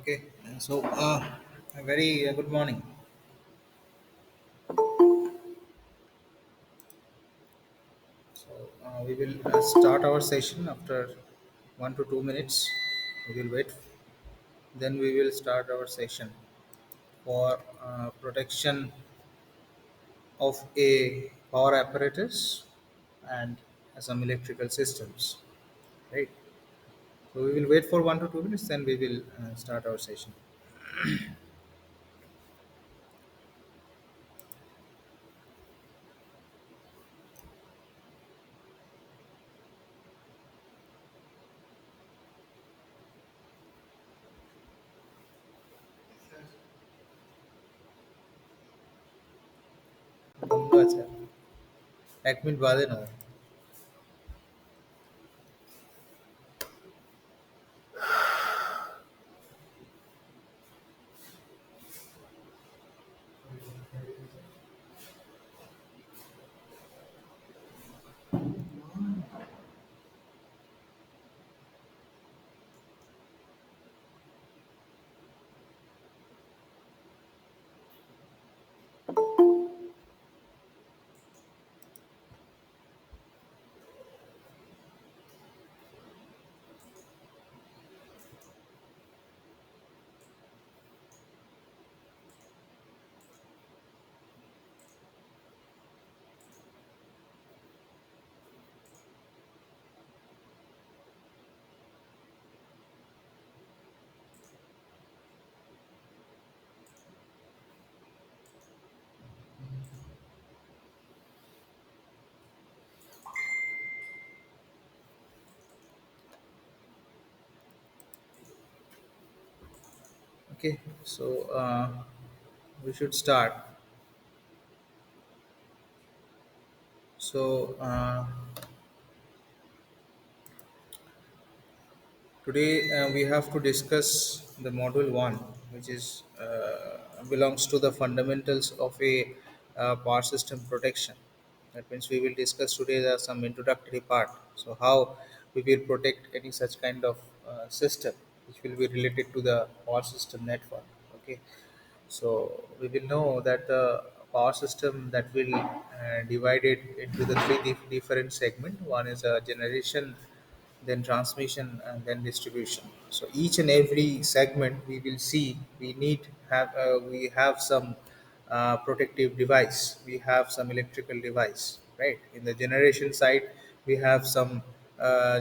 Okay, so a very good morning. So we will start our session after 1 to 2 minutes. We will wait. Then we will start our session for protection of a power apparatus and some electrical systems. Right. So we will wait for 1 to 2 minutes. Then we will start our session. अच्छा 1 minute बाद है ना Okay, so we should start. So today we have to discuss the module one, which is belongs to the fundamentals of a power system protection. That means we will discuss today some introductory part. So how we will protect any such kind of system which will be related to the power system network. Okay, so we will know that the power system that will divide it into the three different segment. One is a generation, then transmission, and then distribution. So each and every segment we will see we have some protective device. We have some electrical device, right? In the generation side, we have some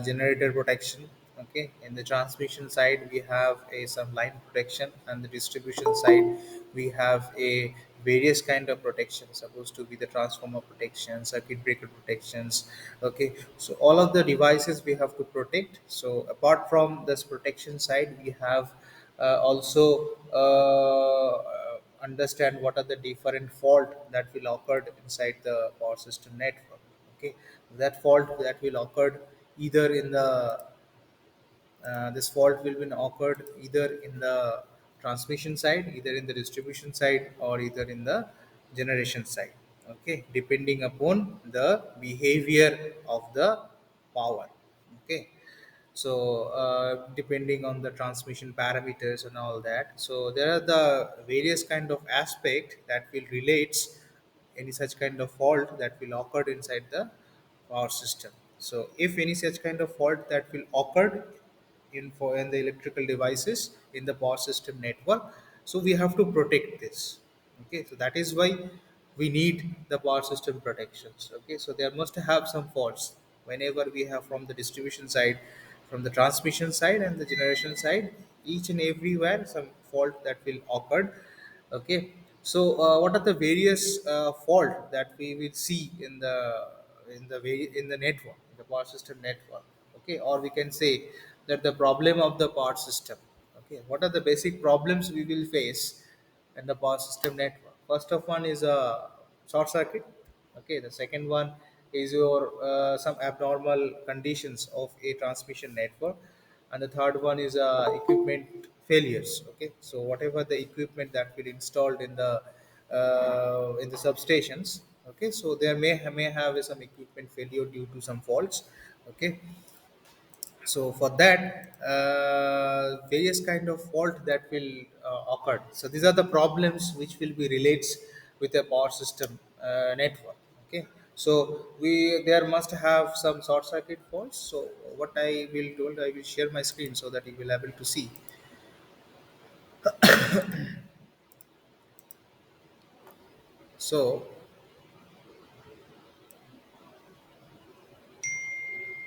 generator protection. Okay, in the transmission side we have a some line protection, and the distribution side we have a various kind of protection, supposed to be the transformer protection, circuit breaker protections. Okay, so all of the devices we have to protect. So apart from this protection side, we have also understand what are the different fault that will occur inside the power system network. Okay, that fault that will occur either in the this fault will be occurred either in the transmission side, either in the distribution side, or either in the generation side. Okay, depending upon the behavior of the power. Okay, so depending on the transmission parameters and all that, so there are the various kind of aspect that will relates any such kind of fault that will occur inside the power system. So if any such kind of fault that will occur in the electrical devices in the power system network, so we have to protect this. Okay, so that is why we need the power system protections. Okay, so there must have some faults whenever we have from the distribution side, from the transmission side, and the generation side. Each and everywhere some fault that will occur. Okay, so what are the various fault that we will see in the network, in the power system network? Okay, or we can say that the problem of the power system. Okay, what are the basic problems we will face in the power system network? First of one is a short circuit. Okay, the second one is your some abnormal conditions of a transmission network, and the third one is equipment failures. Okay, so whatever the equipment that will installed in the substations. Okay, so there may have some equipment failure due to some faults. Okay, So for that, various kind of fault that will occur. So these are the problems which will be relates with a power system network. Okay, so we there must have some short circuit faults. So what I will told, I will share my screen so that you will able to see. So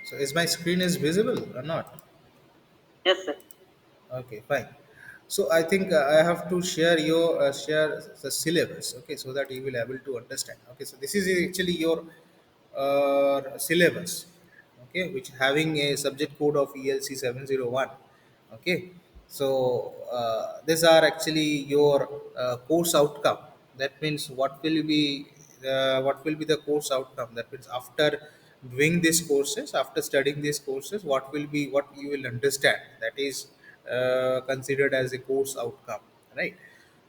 so is my screen is visible or not? Yes, sir. Okay, fine. So I think I have to share the syllabus, okay, so that you will able to understand. Okay, so this is actually your syllabus, okay, which having a subject code of ELC 701. Okay, so these are actually your course outcome. That means what will be the course outcome. That means after doing these courses, after studying these courses, what you will understand. That is considered as a course outcome, right?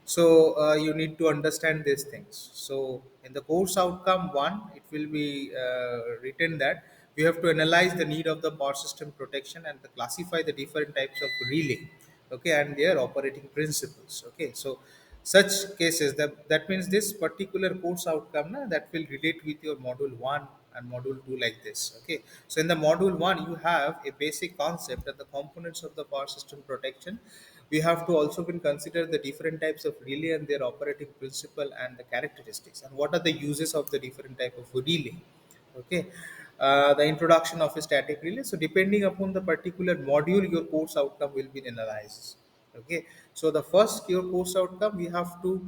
So you need to understand these things. So in the course outcome one, it will be written that we have to analyze the need of the power system protection and to classify the different types of relay, okay, and their operating principles. Okay, so such cases, that means this particular course outcome na, that will relate with your module 1 and module 2 like this. Okay, so in the module 1 you have a basic concept and the components of the power system protection. We have to also been consider the different types of relay and their operating principle and the characteristics, and what are the uses of the different type of relay. Okay, the introduction of a static relay. So depending upon the particular module, your course outcome will be analyzed. Okay, so the first your course outcome, we have to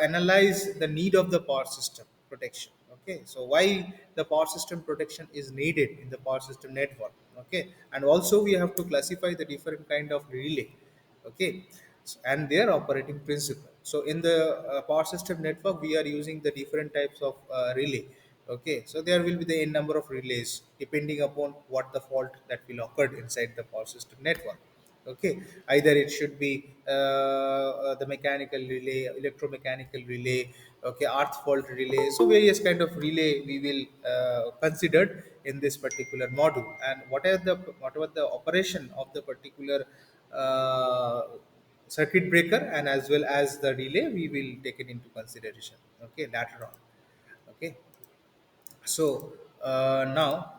analyze the need of the power system protection. Okay, so why the power system protection is needed in the power system network. Okay, and also we have to classify the different kind of relay. Okay, and their operating principle. So in the power system network, we are using the different types of relay. Okay, so there will be the n number of relays depending upon what the fault that will occur inside the power system network. Okay, either it should be the mechanical relay, electromechanical relay, okay, earth fault relay. So various kind of relay we will considered in this particular module, and whatever the operation of the particular uh, circuit breaker and as well as the relay, we will take it into consideration, okay, later on. Okay, so now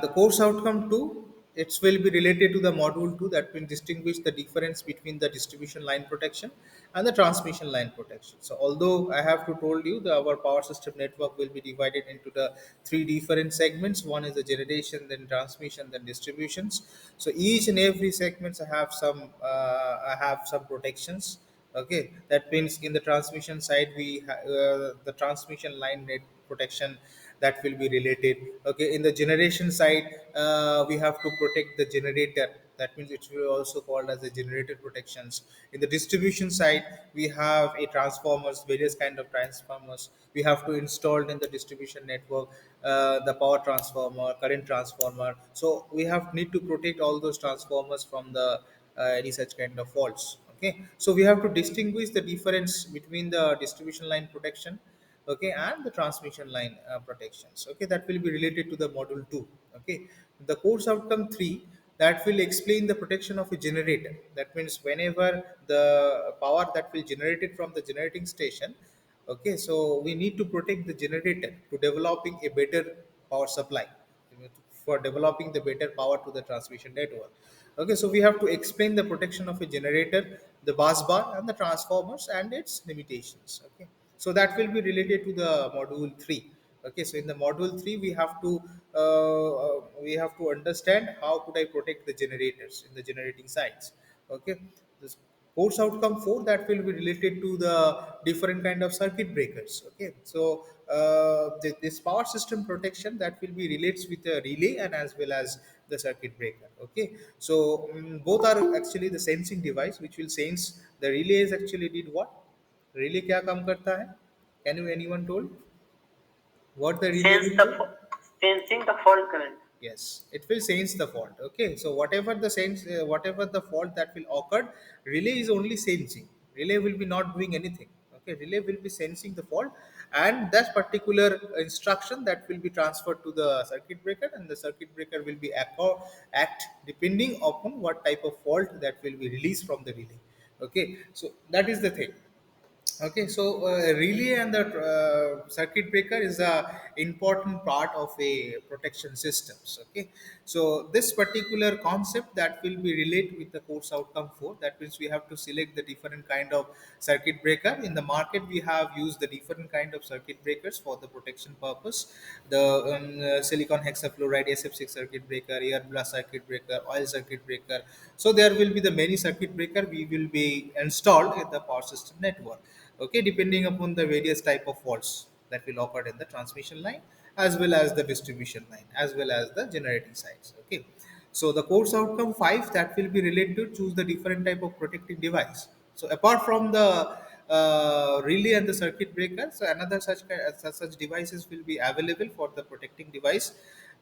the course outcome 2, it will be related to the module 2, that will distinguish the difference between the distribution line protection and the transmission line protection. So although I have to told you that our power system network will be divided into the three different segments. One is the generation, then transmission, then distributions. So each and every segments I have some protections. Okay, that means in the transmission side the transmission line net protection, that will be related. Okay, in the generation side, we have to protect the generator. That means it will also called as the generator protections. In the distribution side, we have a transformers, various kind of transformers we have to install in the distribution network, the power transformer, current transformer. So we have need to protect all those transformers from the any such kind of faults. Okay, so we have to distinguish the difference between the distribution line protection, okay, and the transmission line protections. Okay, that will be related to the module 2. Okay, the course outcome 3, that will explain the protection of a generator. That means whenever the power that will generated from the generating station, okay, so we need to protect the generator to developing a better power supply, for developing the better power to the transmission network. Okay, so we have to explain the protection of a generator, the bus bar, and the transformers and its limitations. Okay, so that will be related to the module 3. Okay, so in the module 3, we have to understand how could I protect the generators in the generating sites. Okay, this course outcome 4, that will be related to the different kind of circuit breakers. Okay, so this power system protection, that will be relates with the relay and as well as the circuit breaker. Okay, so both are actually the sensing device which will sense the relays actually did what. Relay क्या काम करता है? Can you anyone told what the relay Sense will the do? sensing the fault current. Yes, it will sense the fault. Okay, so whatever the fault that will occur, relay is only sensing. Relay will be not doing anything. Okay, relay will be sensing the fault, and that particular instruction that will be transferred to the circuit breaker, and the circuit breaker will be act depending upon what type of fault that will be released from the relay. Okay, so that is the thing. Okay, so relay and the circuit breaker is a important part of a protection systems. Okay, so this particular concept that will be relate with the course outcome 4. That means we have to select the different kind of circuit breaker in the market. We have used the different kind of circuit breakers for the protection purpose. The silicon hexafluoride SF6 circuit breaker, air blast circuit breaker, oil circuit breaker. So there will be the many circuit breaker we will be installed in the power system network. Okay, depending upon the various type of faults that will occur in the transmission line, as well as the distribution line, as well as the generating sites. Okay, so the course outcome 5 that will be related to choose the different type of protecting device. So apart from the relay and the circuit breaker, so another such devices will be available for the protecting device.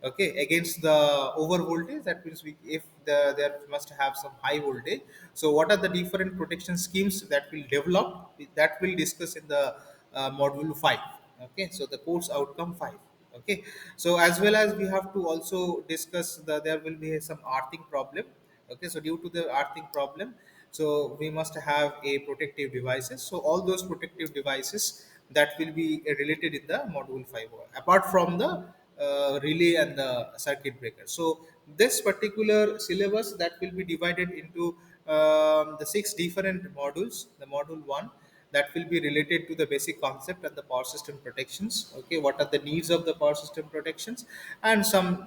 Okay, against the over voltage. That means we, if there must have some high voltage, so what are the different protection schemes that will develop, that will discuss in the module 5. Okay, so the course outcome 5. Okay, so as well as we have to also discuss there will be some earthing problem. Okay, so due to the earthing problem, so we must have a protective devices. So all those protective devices that will be related in the module 5, apart from the relay and the circuit breaker. So this particular syllabus that will be divided into the 6 different modules. The module 1 that will be related to the basic concept and the power system protections. Okay, what are the needs of the power system protections, and some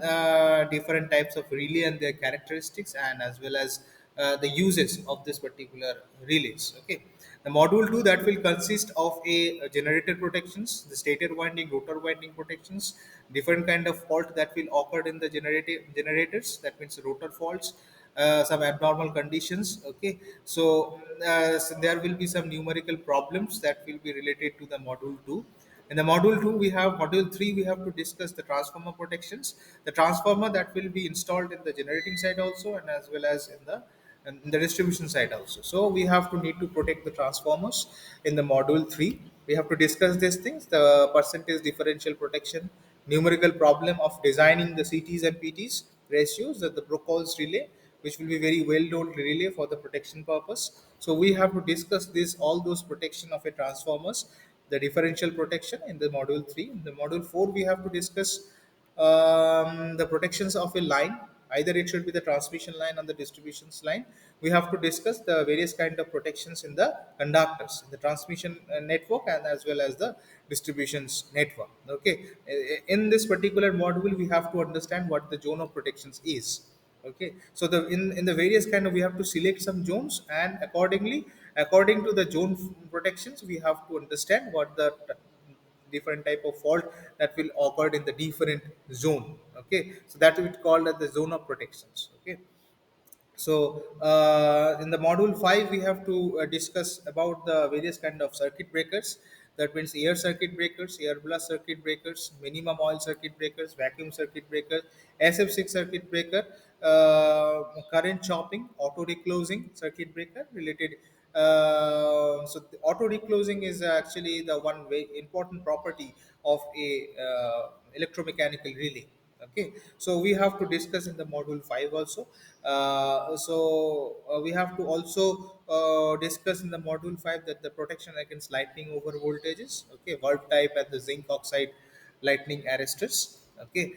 different types of relay and their characteristics, and as well as the uses of this particular relays. Okay, the module 2 that will consist of a generator protections, the stator winding, rotor winding protections, different kind of fault that will occur in the generators. That means rotor faults, some abnormal conditions. Okay, so there will be some numerical problems that will be related to the module 2. In the module 2, we have module 3, we have to discuss the transformer protections, the transformer that will be installed in the generating side also, and as well as in the distribution side also. So we have to need to protect the transformers in the module 3. We have to discuss these things, the percentage differential protection, numerical problem of designing the CTs and PTs ratios, the Brockholz relay, which will be very well known relay for the protection purpose. So we have to discuss this all those protection of a transformers, the differential protection in the module 3. In the module 4, we have to discuss the protections of a line. Either it should be the transmission line or the distributions line. We have to discuss the various kind of protections in the conductors, the transmission network, and as well as the distributions network. Okay, in this particular module, we have to understand what the zone of protections is. Okay, so the in the various kind of, we have to select some zones, and accordingly, according to the zone protections, we have to understand what the different type of fault that will occur in the different zone. Okay, so that is called as the zone of protections. Okay, so in the module 5, we have to discuss about the various kind of circuit breakers. That means air circuit breakers, air blast circuit breakers, minimum oil circuit breakers, vacuum circuit breakers, SF6 circuit breaker, current chopping, auto reclosing circuit breaker related. So the auto reclosing is actually the one very important property of a electromechanical relay. Okay, so we have to discuss in the module 5 also. We have to also discuss in the module 5 that the protection against lightning over voltages. Okay, valve type and the zinc oxide lightning arresters. Okay,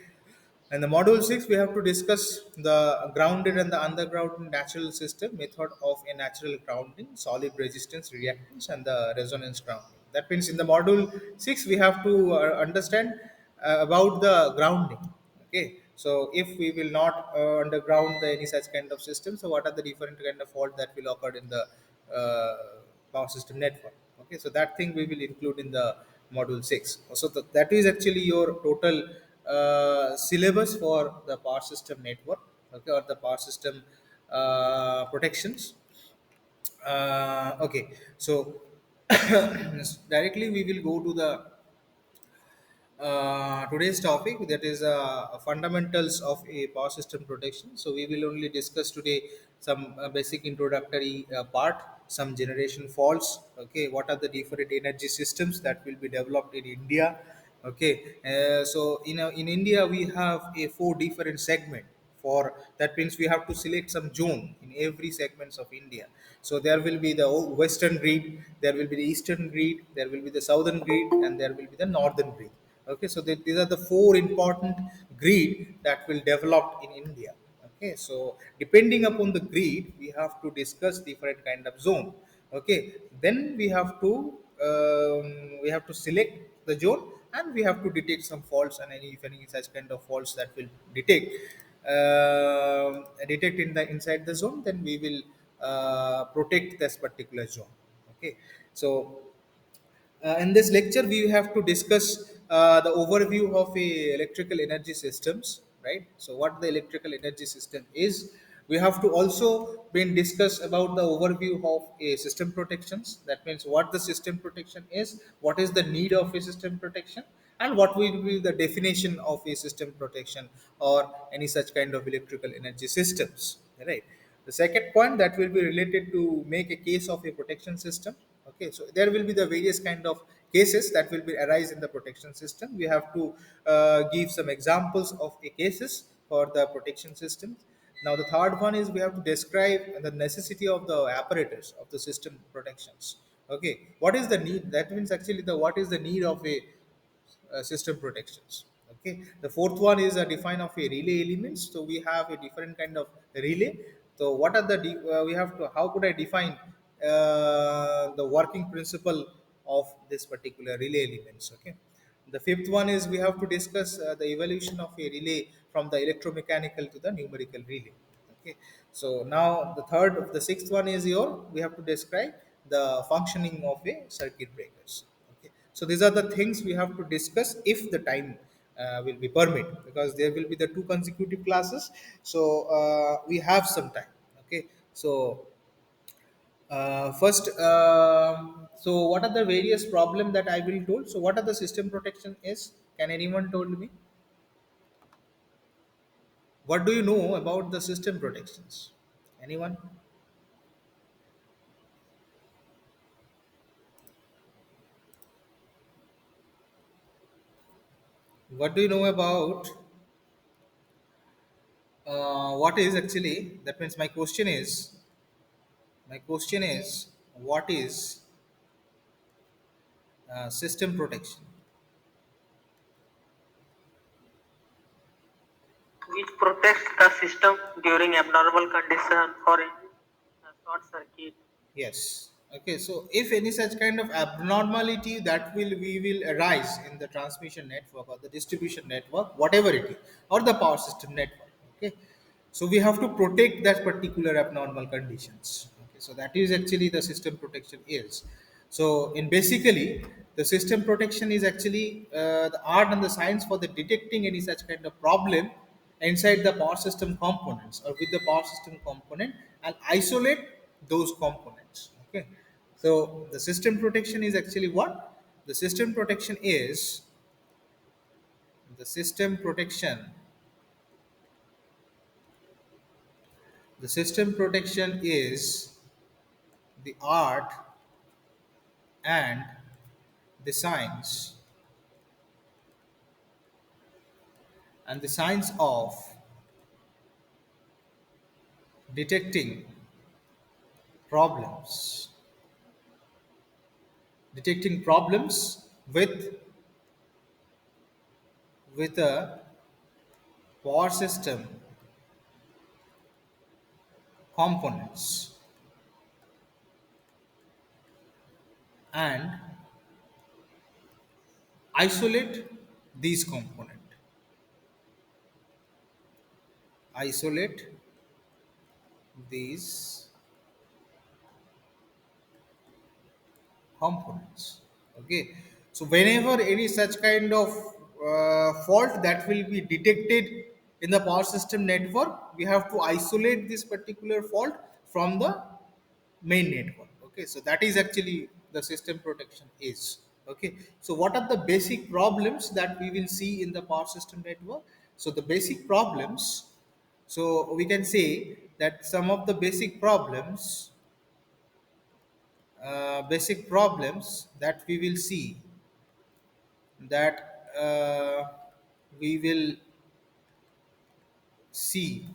and the module 6, we have to discuss the grounded and the underground natural system method of a natural grounding, solid resistance reactance, and the resonance grounding. That means in the module 6, we have to understand about the grounding. Okay, so if we will not underground any such kind of system, so what are the different kind of fault that will occur in the power system network? Okay, so that thing we will include in the module 6. So that is actually your total syllabus for the power system network. Okay, or the power system protections. Okay, so directly we will go to the today's topic, that is fundamentals of a power system protection. So we will only discuss today some basic introductory part. some generation faults. Okay, what are the different energy systems that will be developed in India? Okay, so in India we have a four different segment. For that means we have to select some zone in every segments of India. So there will be the western grid, there will be the eastern grid, there will be the southern grid, and there will be the northern grid. Okay, so these are the four important grid that will develop in India. Okay, so depending upon the grid we have to discuss different kind of zone. Okay, then we have to select the zone, and we have to detect some faults, and any if any such kind of faults that will detect in the inside the zone, then we will protect this particular zone. Okay, so in this lecture, we have to discuss the overview of a electrical energy systems, right? So, what the electrical energy system is. We have to also been discuss about the overview of a system protections. That means what the system protection is, what is the need of a system protection, and what will be the definition of a system protection or any such kind of electrical energy systems, right? The second point that will be related to make a case of a protection system. Okay, so there will be the various kind of cases that will be arise in the protection system. We have to give some examples of a cases for the protection systems. Now the third one is we have to describe the necessity of the apparatus of the system protections. Okay, what is the need? That means actually the what is the need of a system protections. Okay, the fourth one is a define of a relay elements. So we have a different kind of relay. So what are the we have to how could I define the working principle of this particular relay elements? Okay, the fifth one is we have to discuss the evolution of a relay from the electromechanical to the numerical relay. Okay, so now the sixth one is your we have to describe the functioning of a circuit breakers. Okay, so these are the things we have to discuss if the time will be permit, because there will be the two consecutive classes. So we have some time. Okay, so first, so what are the various problem that I will told? So what are the system protection is? Can anyone told me? What do you know about the system protections? Anyone? What do you know about what is actually? That means my question is what is system protection? which protects the system during abnormal condition or any short circuit. Yes. Okay. So if any such kind of abnormality that will we will arise in the transmission network or the distribution network, whatever it is, or the power system network. Okay. So we have to protect that particular abnormal conditions. Okay. So that is actually the system protection is. So in basically the system protection is actually the art and the science for the detecting any such kind of problem inside the power system components or with the power system component and isolate those components. Okay, so the system protection is actually what the system protection is. The system protection the system protection is the art and the science of detecting problems with a power system components and isolate these isolate these components. Okay, so whenever any such kind of fault that will be detected in the power system network, we have to isolate this particular fault from the main network. Okay, so that is actually the system protection is. Okay, so what are the basic problems that we will see in the power system network? So the basic problems, so we can say that some of the basic problems basic problems that we will see, that we will see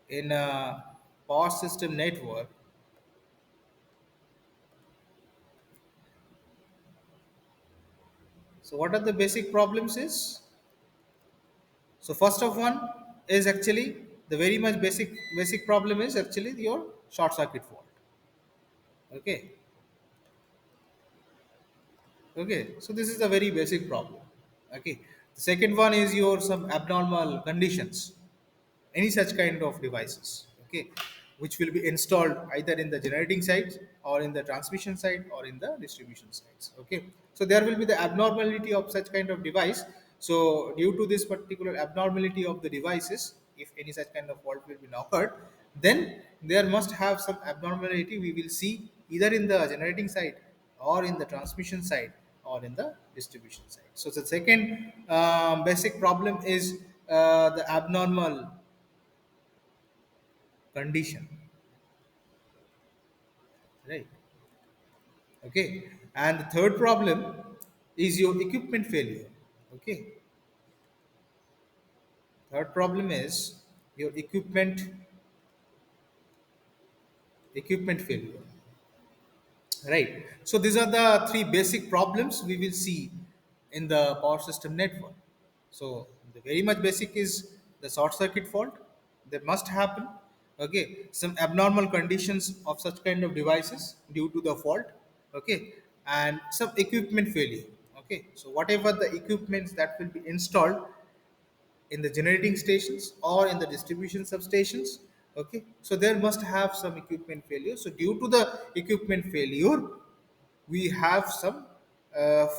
in a power system network. So what are the basic problems is? So first of one is actually the very much basic problem is actually your short circuit fault. Okay. Okay. So this is a very basic problem. Okay. The second one is your some abnormal conditions, any such kind of devices, okay, which will be installed either in the generating side or in the transmission side or in the distribution sides. Okay, so there will be the abnormality of such kind of device. So due to this particular abnormality of the devices, if any such kind of fault will be occurred, then there must have some abnormality we will see either in the generating side or in the transmission side or in the distribution side. So the second basic problem is the abnormal condition, right? Okay, and the third problem is your equipment failure. Okay, third problem is your equipment failure, right? So these are the three basic problems we will see in the power system network. So the very much basic is the short circuit fault that must happen. Okay, some abnormal conditions of such kind of devices due to the fault. Okay, and some equipment failure. Okay, so whatever the equipments that will be installed in the generating stations or in the distribution substations. Okay, so there must have some equipment failure. So due to the equipment failure, we have some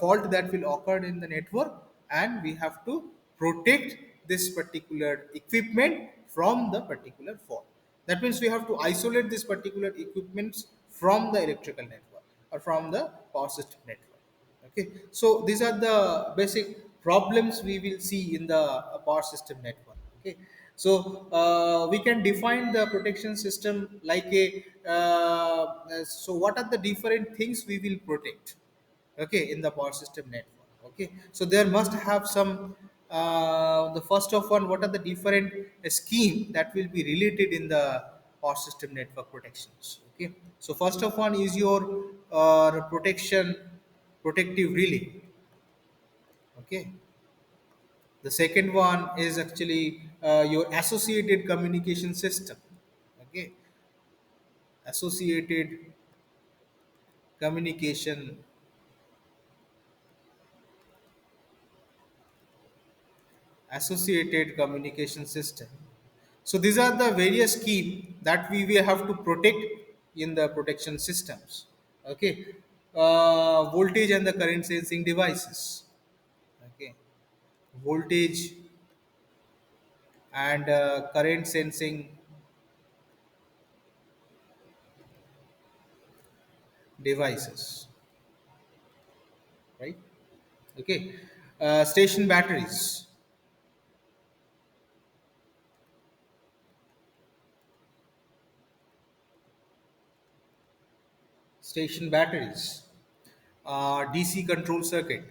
fault that will occur in the network, and we have to protect this particular equipment from the particular fault. That means we have to isolate this particular equipment from the electrical network or from the power system network. Okay, so these are the basic problems we will see in the power system network. Okay, so we can define the protection system like a so what are the different things we will protect, okay, in the power system network. Okay, so there must have some the first of one, what are the different scheme that will be related in the power system network protections. Okay, so first of one is your protective relay. Okay, the second one is actually your associated communication system. Okay, associated communication associated communication system. So these are the various key that we will have to protect in the protection systems. Okay, voltage and the current sensing devices. Okay, voltage and current sensing devices, right? Okay, station batteries. Station batteries, DC control circuit.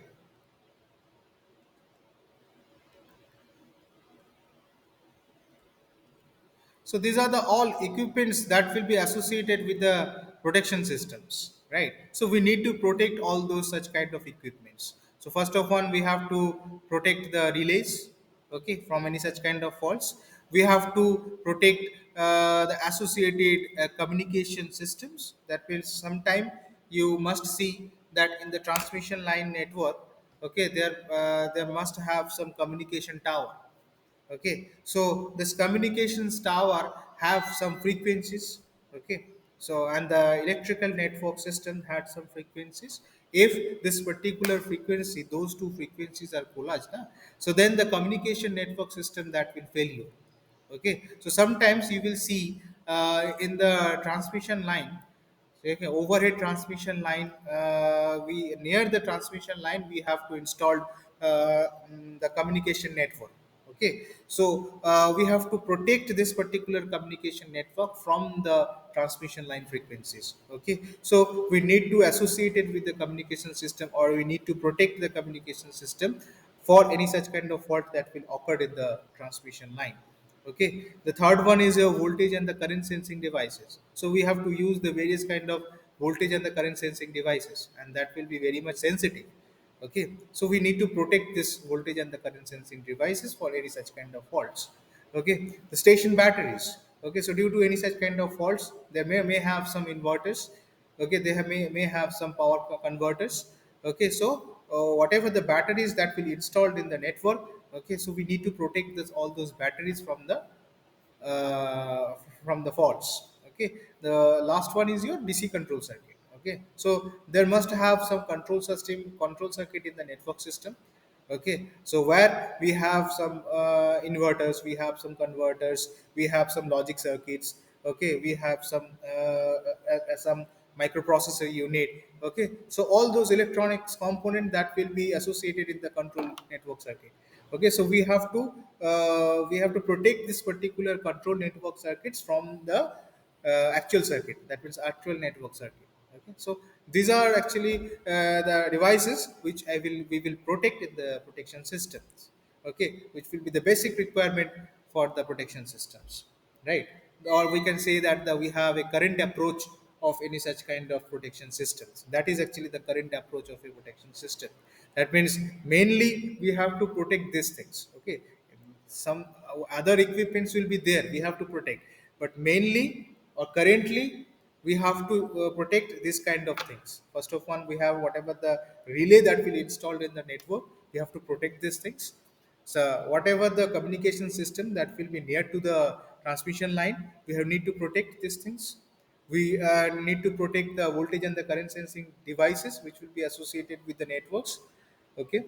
So these are the all equipments that will be associated with the protection systems, right? So we need to protect all those such kind of equipments. So first of all, we have to protect the relays, okay, from any such kind of faults. We have to protect the associated communication systems. That means sometime you must see that in the transmission line network, okay, there must have some communication tower. Okay, so this communications tower have some frequencies. Okay, so and the electrical network system had some frequencies. If this particular frequency, those two frequencies are collaged, so then the communication network system that will fail you. Okay, so sometimes you will see in the transmission line. Okay, overhead transmission line. We near the transmission line, we have to install the communication network. Okay, so we have to protect this particular communication network from the transmission line frequencies. Okay, so we need to associate it with the communication system, or we need to protect the communication system for any such kind of fault that will occur in the transmission line. Okay, the third one is your voltage and the current sensing devices. So we have to use the various kind of voltage and the current sensing devices, and that will be very much sensitive. Okay, so we need to protect this voltage and the current sensing devices for any such kind of faults. Okay, the station batteries. Okay, so due to any such kind of faults, they may have some inverters. Okay, may have some power converters. Okay, so whatever the batteries that will installed in the network. Okay, so we need to protect this all those batteries uh, from the faults. Okay, the last one is your DC control circuit. Okay, so there must have some control circuit in the network system. Okay, so where we have some inverters, we have some converters, we have some logic circuits. Okay, we have some microprocessor unit. Okay, so all those electronics component that will be associated in the control network circuit. Okay, so we have to protect this particular control network circuits from the actual circuit, that means actual network circuit. Okay, so these are actually the devices which we will protect in the protection systems. Okay, which will be the basic requirement for the protection systems, right? Or we can say that we have a current approach of any such kind of protection systems. That is actually the current approach of a protection system. That means mainly we have to protect these things. Okay, some other equipments will be there, we have to protect, but mainly or currently we have to protect this kind of things. First of all, we have whatever the relay that will installed in the network, we have to protect these things. So whatever the communication system that will be near to the transmission line, we have need to protect these things. We need to protect the voltage and the current sensing devices which will be associated with the networks. Okay,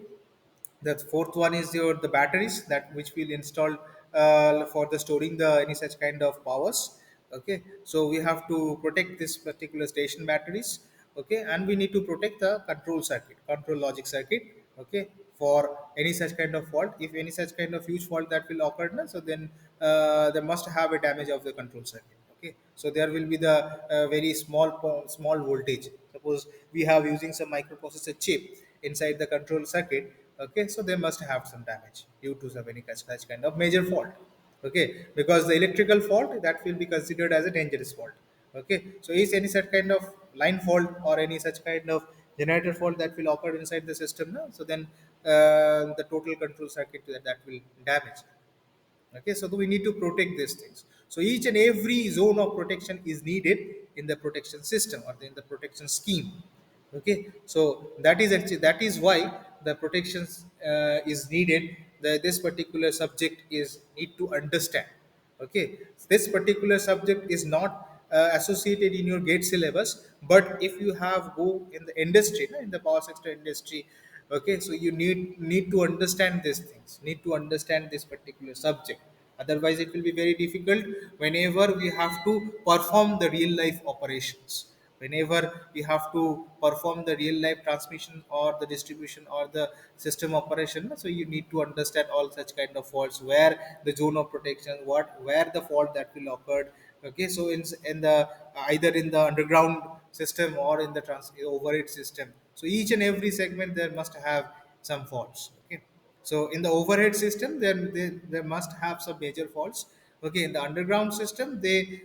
the fourth one is your the batteries that which will install for the storing the any such kind of powers. Okay, so we have to protect this particular station batteries. Okay, and we need to protect the control circuit, control logic circuit. Okay, for any such kind of fault, if any such kind of huge fault that will occur na, so then they must have a damage of the control circuit. Okay, so there will be the very small voltage. Suppose we have using some microprocessor chip inside the control circuit. Okay, so they must have some damage due to some any such kind of major fault. Okay, because the electrical fault that will be considered as a dangerous fault. Okay, so is any such kind of line fault or any such kind of generator fault that will occur inside the system now, so then the total control circuit that will damage. Okay, so we need to protect these things. So each and every zone of protection is needed in the protection system or in the protection scheme. Okay, so that is why the protections is needed. This particular subject is need to understand. Okay, this particular subject is not associated in your gate syllabus, but if you have go in the industry, in the power sector industry. Okay, so you need to understand these things, need to understand this particular subject. Otherwise it will be very difficult whenever we have to perform the real life operations, whenever we have to perform the real life transmission or the distribution or the system operation. So you need to understand all such kind of faults, where the zone of protection, what where the fault that will occur. Okay, so in the either in the underground system or in the overhead system, so each and every segment there must have some faults. Okay, so in the overhead system, there must have some major faults. Okay, in the underground system, they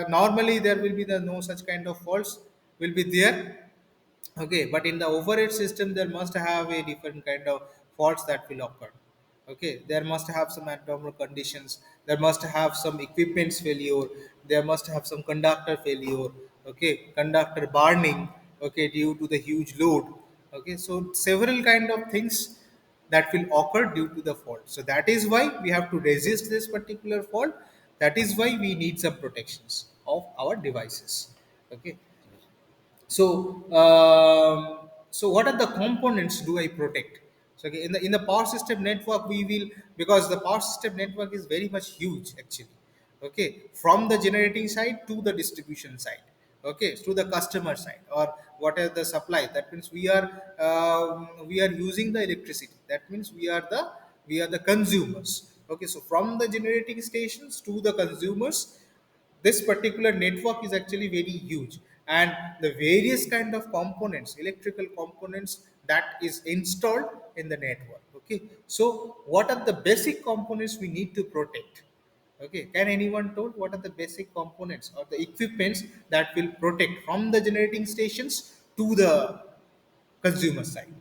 normally there will be the no such kind of faults will be there. Okay, but in the overhead system, there must have a different kind of faults that will occur. Okay, there must have some abnormal conditions. There must have some equipments failure. There must have some conductor failure. Okay, conductor burning. Okay, due to the huge load. Okay, so several kind of things that will occur due to the fault. So that is why we have to resist this particular fault. That is why we need some protections of our devices. Okay, so what are the components do I protect? So okay, in the power system network, we will, because the power system network is very much huge actually. Okay, from the generating side to the distribution side. Okay, to the customer side, or what are the supply. That means we are using the electricity. That means we are the consumers. Okay, so from the generating stations to the consumers, this particular network is actually very huge, and the various kind of components, electrical components that is installed in the network. Okay, so what are the basic components we need to protect? Okay, can anyone told what are the basic components or the equipments that will protect from the generating stations to the consumer side?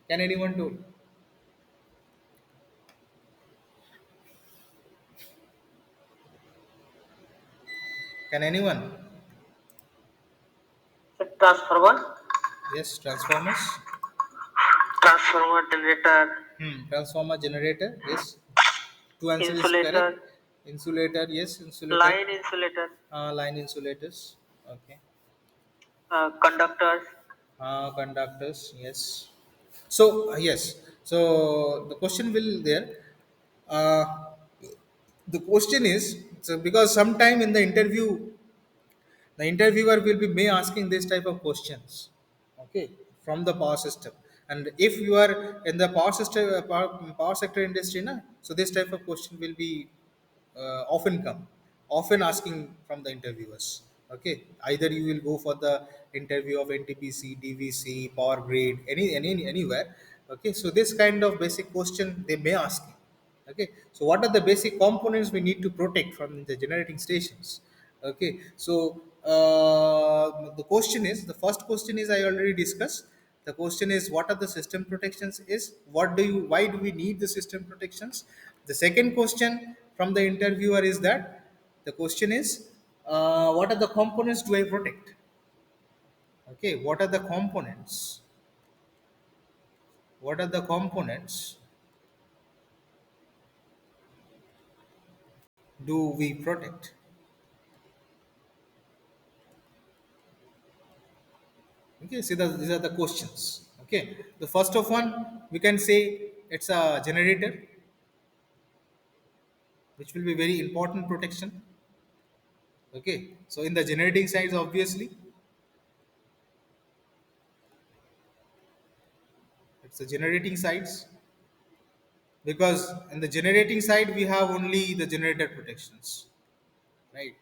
Can anyone told? Can anyone? Transformer, Yes, transformers. transformer, generator, Transformer, generator. Yes, two answer is correct. insulator, Insulator. Yes, insulator. line insulator, Line insulators. Okay. conductors. Conductors. Yes. So yes. So the question will there. Uh, the question is, so because sometime in the interview, the interviewer will be may asking this type of questions, okay, from the power system. And if you are in the power system, power sector industry, na, so this type of question will be often come, often asking from the interviewers. Okay, either you will go for the interview of NTPC, DVC, Power Grid, anywhere. Okay, so this kind of basic question they may ask you. Okay, so what are the basic components we need to protect from the generating stations? Okay, so the question is, the first question is I already discussed. The question is what are the system protections, is what do you, why do we need the system protections? The second question from the interviewer is that the question is what are the components do I protect? Okay, what are the components, what are the components do we protect? Okay, see these are the questions. Okay, the first of one we can say it's a generator, which will be very important protection. Okay, so in the generating sides, obviously it's the generating sides, because in the generating side we have only the generator protections, right?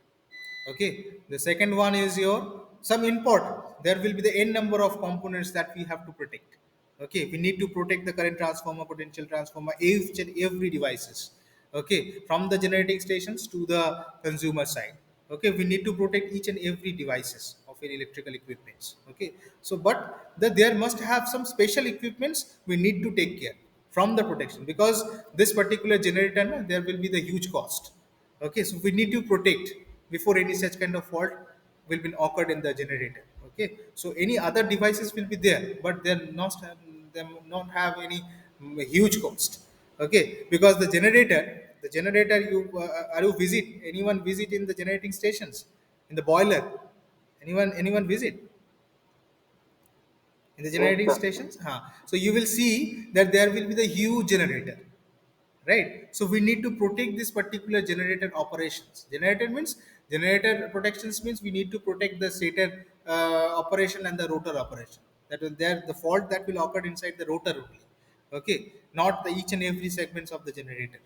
Okay, the second one is your some import, there will be the n number of components that we have to protect. Okay, we need to protect the current transformer, potential transformer, each and every devices. Okay, from the generating stations to the consumer side. Okay, we need to protect each and every devices of any electrical equipments. Okay, so but there must have some special equipments we need to take care from the protection, because this particular generator na, there will be the huge cost. Okay, so we need to protect before any such kind of fault will be occurred in the generator. Okay, so any other devices will be there, but they not have any huge cost. Okay, because the generator you are you visit, anyone visit in the generating stations, in the boiler, anyone visit in the Yes, generating sir. stations? So you will see that there will be the huge generator, right? So we need to protect this particular generator operations. Generator means, generator protections means we need to protect the stator operation and the rotor operation. That will there the fault that will occur inside the rotor only. Okay, not the each and every segments of the generator.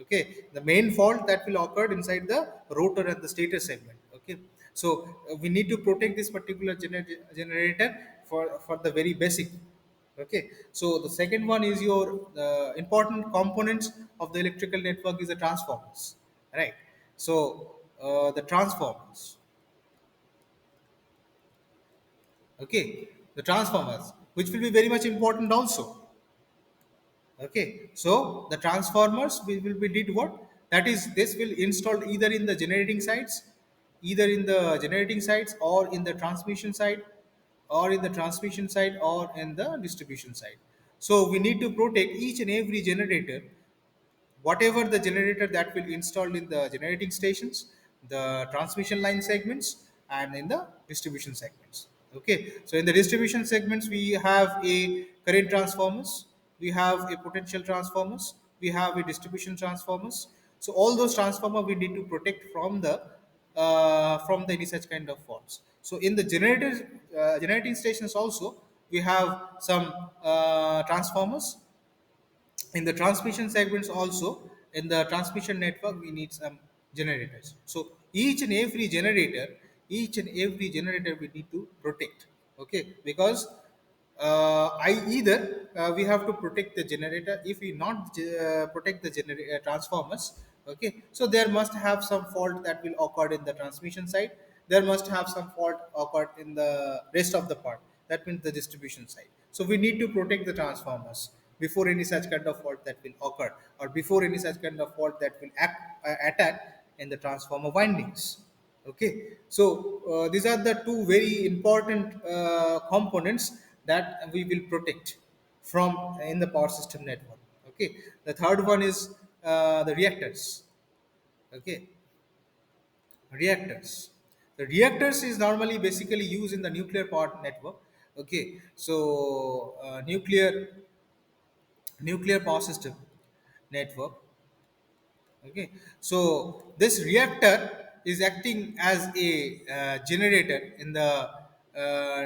Okay, the main fault that will occur inside the rotor and the stator segment. Okay, so we need to protect this particular generator for the very basic. Okay, so the second one is your important components of the electrical network is the transformers, right? So the transformers, okay, the transformers, which will be very much important also. Okay, so the transformers will be did what? That is, this will installed either in the generating sites, either in the generating sites or in the transmission side, or in the transmission side or in the distribution side. So we need to protect each and every generator, whatever the generator that will installed in the generating stations, the transmission line segments, and in the distribution segments. Okay, so in the distribution segments we have a current transformers, we have a potential transformers, we have a distribution transformers. So all those transformer we need to protect from the any such kind of faults. So in the generating stations also we have some transformers. In the transmission segments also in the transmission network we need some generators. So each and every generator we need to protect. Okay, because I either we have to protect the generator. If we not protect the transformers, okay, so there must have some fault that will occur in the transmission side. There must have some fault occurred in the rest of the part. That means the distribution side. So we need to protect the transformers before any such kind of fault that will occur, or before any such kind of fault that will attack in the transformer windings. Okay, so these are the two very important components that we will protect from in the power system network. Okay, the third one is the reactors. Okay, reactors. The reactors is normally basically used in the nuclear power network. Okay, so nuclear power system network. Okay, so this reactor is acting as a generator in the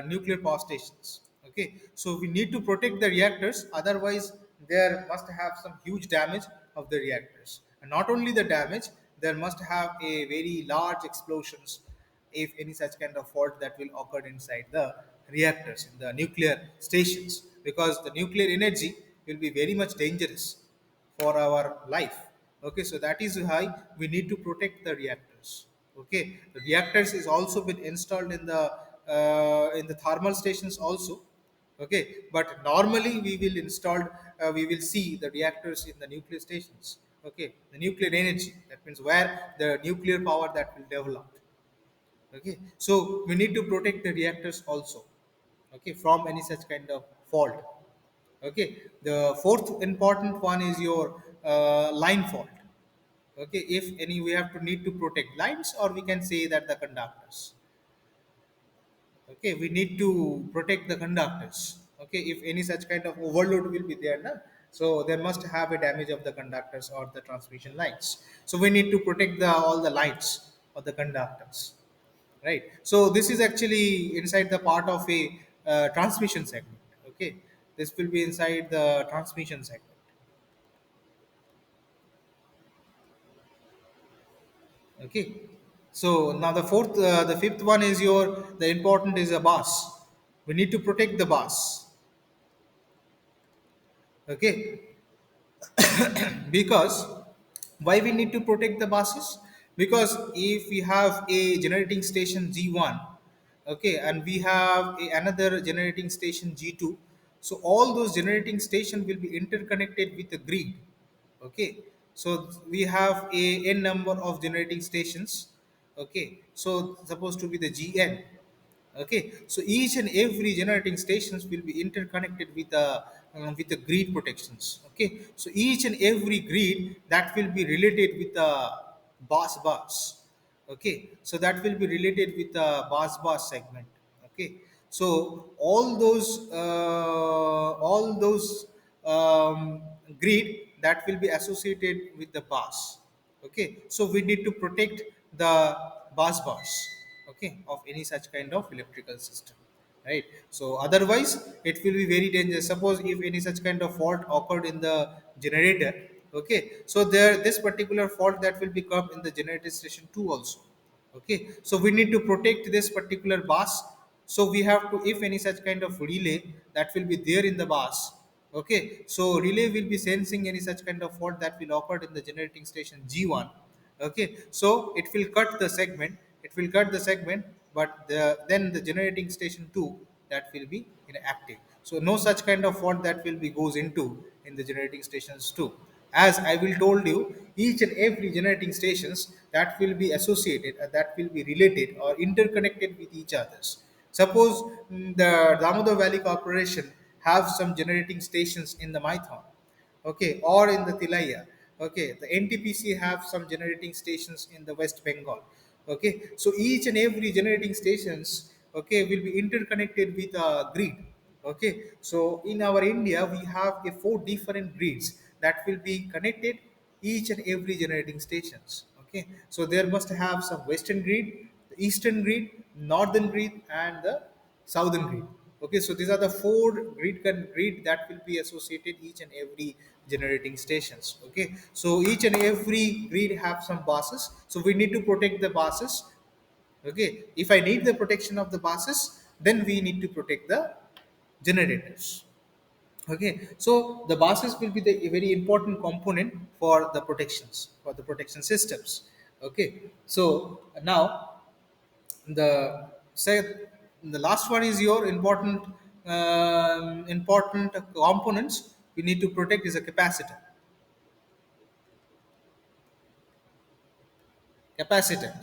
nuclear power stations. Okay, so we need to protect the reactors, otherwise there must have some huge damage of the reactors, and not only the damage, there must have a very large explosions if any such kind of fault that will occur inside the reactors in the nuclear stations, because the nuclear energy will be very much dangerous for our life. Okay, so that is why we need to protect the reactors. Okay, the reactors is also been installed in the thermal stations also. Okay, but normally we will see the reactors in the nuclear stations. Okay, the nuclear energy, that means where the nuclear power that will develop. Okay, so we need to protect the reactors also, okay, from any such kind of fault. Okay, the fourth important one is your line fault. Okay, if any we have to need to protect lines, or we can say that the conductors. Okay, we need to protect the conductors. Okay, if any such kind of overload will be there na, so there must have a damage of the conductors or the transmission lines, so we need to protect the all the lines of the conductors, right? So this is actually inside the part of a transmission segment. Okay, this will be inside the transmission segment. Okay, so now the fifth one is your the important is a bus. We need to protect the bus. Okay, because why we need to protect the buses? Because if we have a generating station G1, okay, and we have another generating station G2, so all those generating station will be interconnected with the grid. Okay, so we have a n number of generating stations. Okay, so supposed to be the Gn. Okay, so each and every generating stations will be interconnected with the grid protections. Okay, so each and every grid that will be related with the bus. Okay, so that will be related with the bus segment. Okay, so all those grid that will be associated with the bus. Okay, so we need to protect the bus, okay, of any such kind of electrical system, right? So otherwise it will be very dangerous. Suppose if any such kind of fault occurred in the generator, okay, so there this particular fault that will become in the generator station 2 also. Okay, so we need to protect this particular bus. So we have to, if any such kind of relay that will be there in the bus, okay, so relay will be sensing any such kind of fault that will occur in the generating station G1. Okay, so it will cut the segment, but then the generating station 2 that will be inactive. So no such kind of fault that will be goes into in the generating stations 2. As I will told you, each and every generating stations that will be associated, that will be related or interconnected with each others. Suppose the Damodar Valley Corporation have some generating stations in the Maithon, okay, or in the Tilaya. Okay, the NTPC have some generating stations in the West Bengal. Okay, so each and every generating stations, okay, will be interconnected with a grid. Okay, so in our India we have a four different grids that will be connected each and every generating stations. Okay, so there must have some western grid, the eastern grid, northern grid, and the southern grid. Okay, so these are the four grid that will be associated each and every generating stations. Okay, so each and every grid have some buses, so we need to protect the buses. Okay, if I need the protection of the buses, then we need to protect the generators. Okay, so the buses will be the a very important component for the protections, for the protection systems. Okay, so now the say the last one is your important components we need to protect is a capacitor.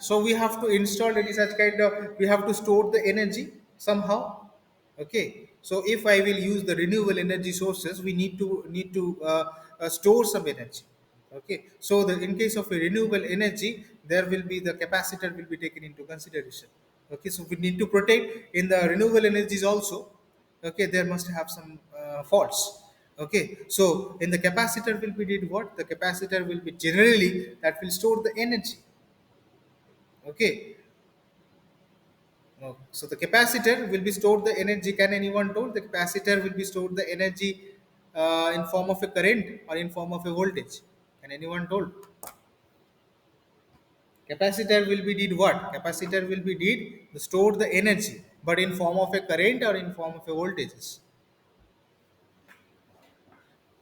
So we have to install any such kind of, we have to store the energy somehow. Okay, so if I will use the renewable energy sources, we need to store some energy. Okay, so the in case of a renewable energy, there will be the capacitor will be taken into consideration. Okay, so we need to protect in the renewable energies also. Okay, there must have some faults. Okay, so in the capacitor will be did what, the capacitor will be generally that will store the energy. Okay. So the capacitor will be stored the energy. Can anyone told the capacitor will be stored the energy in form of a current or in form of a voltage? Can anyone told? Capacitor will be did what? Capacitor will be did to store the energy, but in form of a current or in form of a voltages.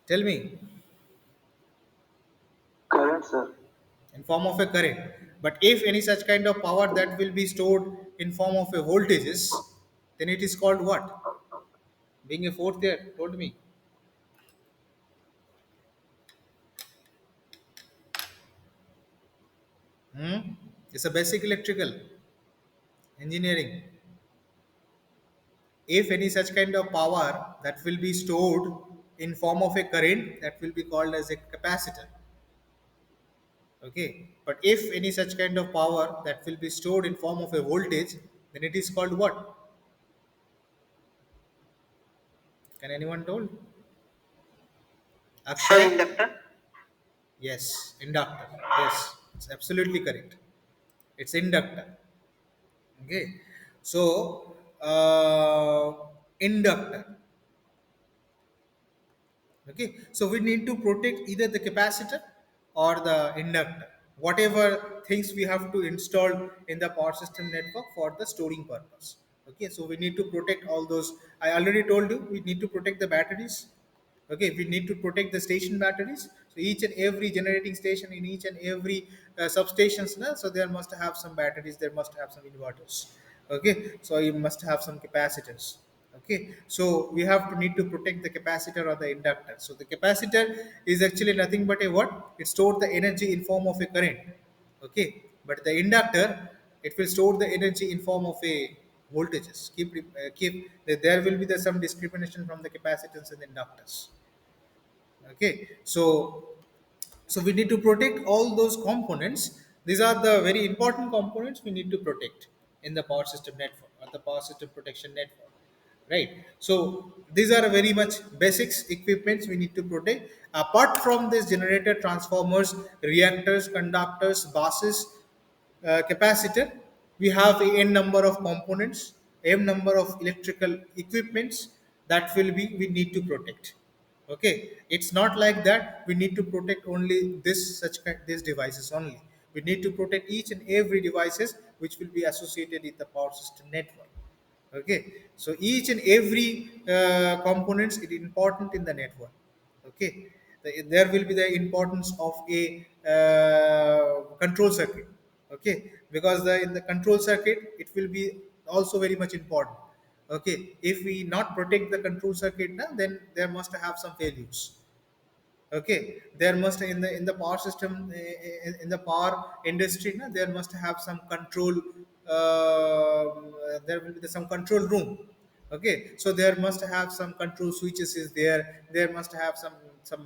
Tell me, Current, sir. in form of a current. But if any such kind of power that will be stored in form of a voltages, then it is called what? Being a fourth year, told me. Hmm? It's a basic electrical engineering. If any such kind of power that will be stored in form of a current, that will be called as a capacitor. Okay, but if any such kind of power that will be stored in form of a voltage, then it is called what? Can anyone told? Sir, Akshay? inductor. Yes, inductor. Yes, it's absolutely correct. It's inductor. Okay, so inductor. Okay, so we need to protect either the capacitor or the inductor, whatever things we have to install in the power system network for the storing purpose. Okay, so we need to protect all those. I already told you we need to protect the batteries. Okay, we need to protect the station batteries. So each and every generating station in each and every substations, na, so there must have some batteries, there must have some inverters. Okay, so you must have some capacitors. Okay, so we have to need to protect the capacitor or the inductor. So the capacitor is actually nothing but a what, it stores the energy in form of a current. Okay, but the inductor, it will store the energy in form of a voltages. Keep there will be the some discrimination from the capacitance and the inductors. Okay, so we need to protect all those components. These are the very important components we need to protect in the power system network or the power system protection network, right? So these are very much basics equipments we need to protect. Apart from this, generator, transformers, reactors, conductors, buses, capacitor, we have a n number of components, m number of electrical equipments that will be we need to protect. Okay, it's not like that we need to protect only these devices only. We need to protect each and every devices which will be associated with the power system network. Okay, so each and every components is important in the network. Okay, there will be the importance of a control circuit. Okay, because in the control circuit it will be also very much important. Okay, if we not protect the control circuit now, then there must have some failures. Okay, there must in the power system, in the power industry na, there must have some control. There will be some control room. Okay, so there must have some control switches is there must have some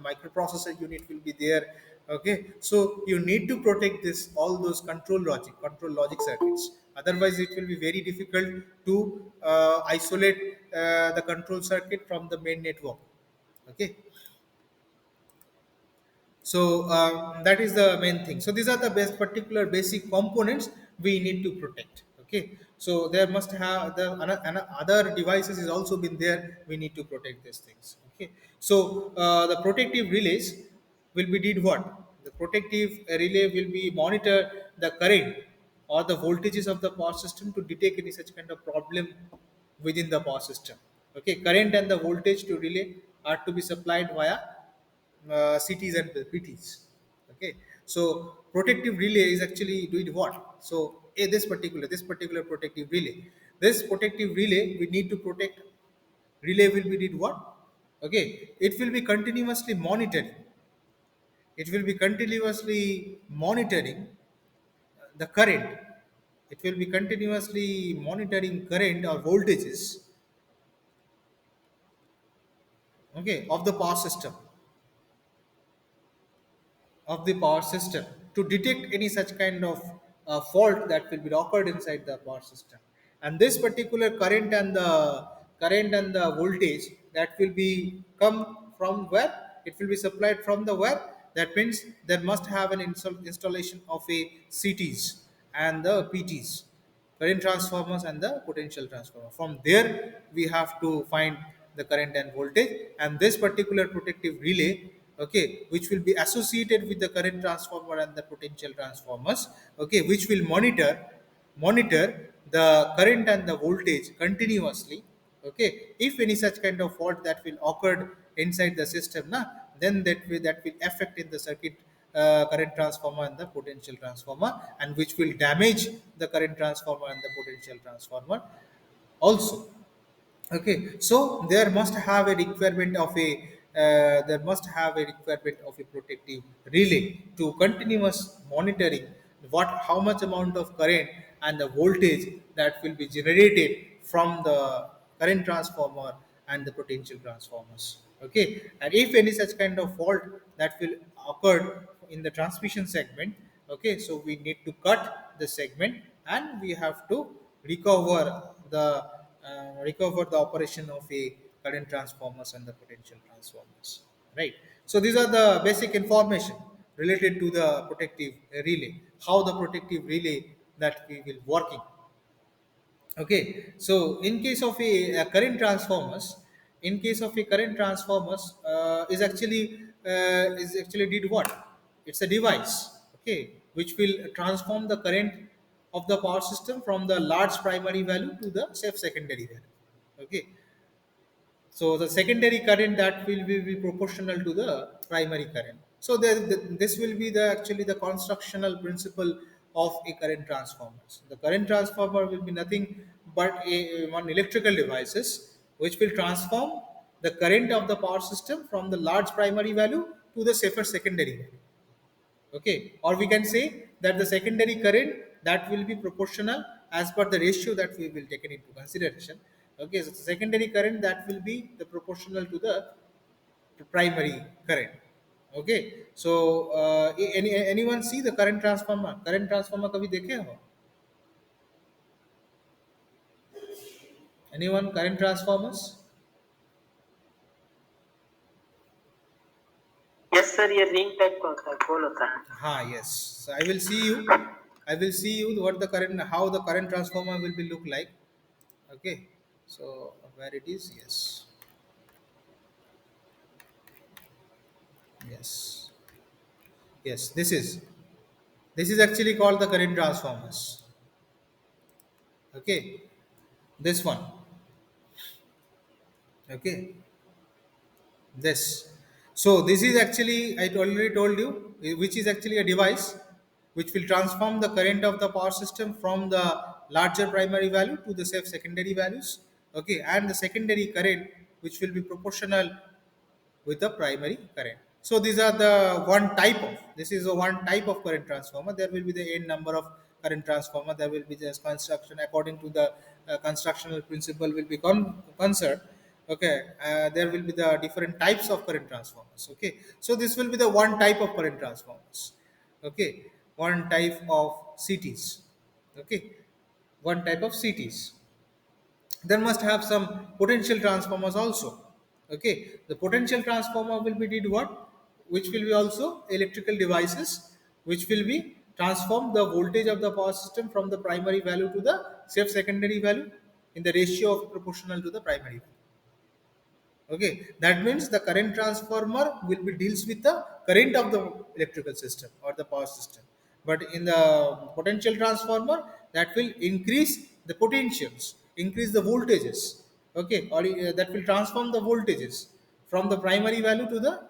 microprocessor unit will be there. Okay, so you need to protect this all those control logic circuits. Otherwise it will be very difficult to isolate the control circuit from the main network. Okay, so that is the main thing. So these are the best particular basic components we need to protect. Okay, so there must have other devices is also been there, we need to protect these things. Okay, so the protective relays will be did what? The protective relay will be monitor the current or the voltages of the power system to detect any such kind of problem within the power system. Okay, current and the voltage to relay are to be supplied via CTs and PTs. Okay, so protective relay is actually doing what? So this particular protective relay we need to protect. Relay will be did what? Okay, it will be continuously monitoring. It will be continuously monitoring the current. It will be continuously monitoring current or voltages, okay, of the power system to detect any such kind of fault that will be occurred inside the power system. And this particular current and the voltage that will be come from where? It will be supplied from the where? That means there must have an installation of a CTs and the PTs, current transformers and the potential transformer. From there we have to find the current and voltage, and this particular protective relay, okay, which will be associated with the current transformer and the potential transformers, okay, which will monitor the current and the voltage continuously. Okay, if any such kind of fault that will occur inside the system na, then that will affect in the circuit, current transformer and the potential transformer, and which will damage the current transformer and the potential transformer also. Okay, so there must have a requirement of a protective relay to continuous monitoring what how much amount of current and the voltage that will be generated from the current transformer and the potential transformers. Okay, and if any such kind of fault that will occur in the transmission segment, okay, so we need to cut the segment and we have to recover the operation of a current transformers and the potential transformers, right? So these are the basic information related to the protective relay, how the protective relay that we will working. Okay, so in case of a current transformers, is actually did what? It's a device, okay, which will transform the current of the power system from the large primary value to the safe secondary value. Okay, so the secondary current that will be proportional to the primary current. So this will be the actually the constructional principle of a current transformers. The current transformer will be nothing but one electrical devices which will transform the current of the power system from the large primary value to the safer secondary value. Okay, or we can say that the secondary current that will be proportional as per the ratio that we will take it into consideration. Okay, so the secondary current that will be the proportional to the primary current. Okay, so anyone see the current transformer कभी देखे हो? Anyone current transformers? Yes sir, ये ring type का होता है, गोल होता है. हाँ, yes. So I will see you what the current how the current transformer will be look like. Okay, so where it is? Yes, yes, yes. This is actually called the current transformers. Okay, this one. Okay, this. So this is actually I already told you, which is actually a device which will transform the current of the power system from the larger primary value to the safe secondary values. Okay, and the secondary current which will be proportional with the primary current. So these are the one type of this is a one type of current transformer. There will be the n number of current transformer. There will be just construction according to the constructional principle will be concerned. Okay, there will be the different types of current transformers. Okay, so this will be the one type of current transformers. Okay, one type of CTs. Okay, one type of CTs. There must have some potential transformers also. Okay, the potential transformer will be did what? Which will be also electrical devices which will be transform the voltage of the power system from the primary value to the safe secondary value in the ratio of proportional to the primary value. Okay, that means the current transformer will be deals with the current of the electrical system or the power system. But in the potential transformer, that will increase the potentials, increase the voltages. Okay, or that will transform the voltages from the primary value to the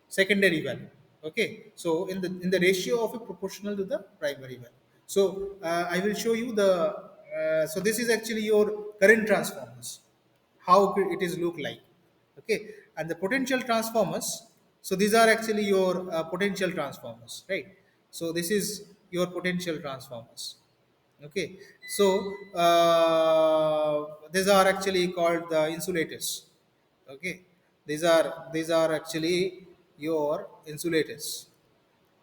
secondary value. Okay, so in the ratio of a proportional to the primary value. So I will show you the so this is actually your current transformers, how it is look like. Okay, and the potential transformers, so these are actually your potential transformers, right? So this is your potential transformers. Okay, so these are actually called the insulators. Okay, these are actually your insulators.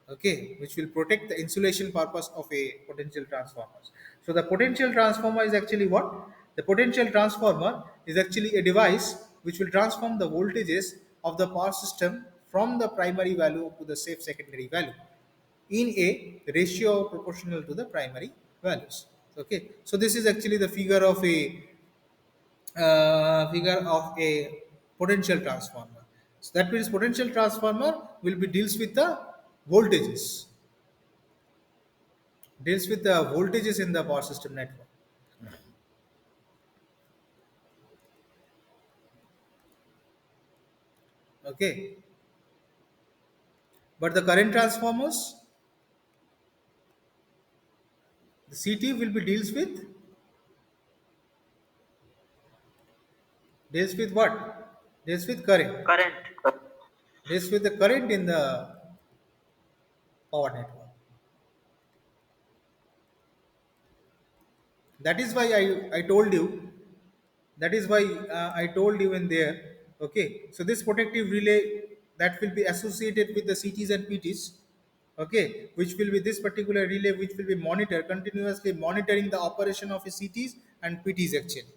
Okay, which will protect the insulation purpose of a potential transformers. So the potential transformer is actually what? The potential transformer is actually a device which will transform the voltages of the power system from the primary value to the safe secondary value in a ratio proportional to the primary values. Okay, so this is actually the figure of a potential transformer. So that means potential transformer will be deals with the voltages, deals with the voltages in the power system network. Okay, but the current transformers, the CT will be deals with what? Deals with current, Current. deals with the current in the power network. That is why I told you, that is why I told you in there. Okay, so this protective relay that will be associated with the CTs and PTs. Okay, which will be this particular relay which will be continuously monitoring the operation of a CTs and PTs actually.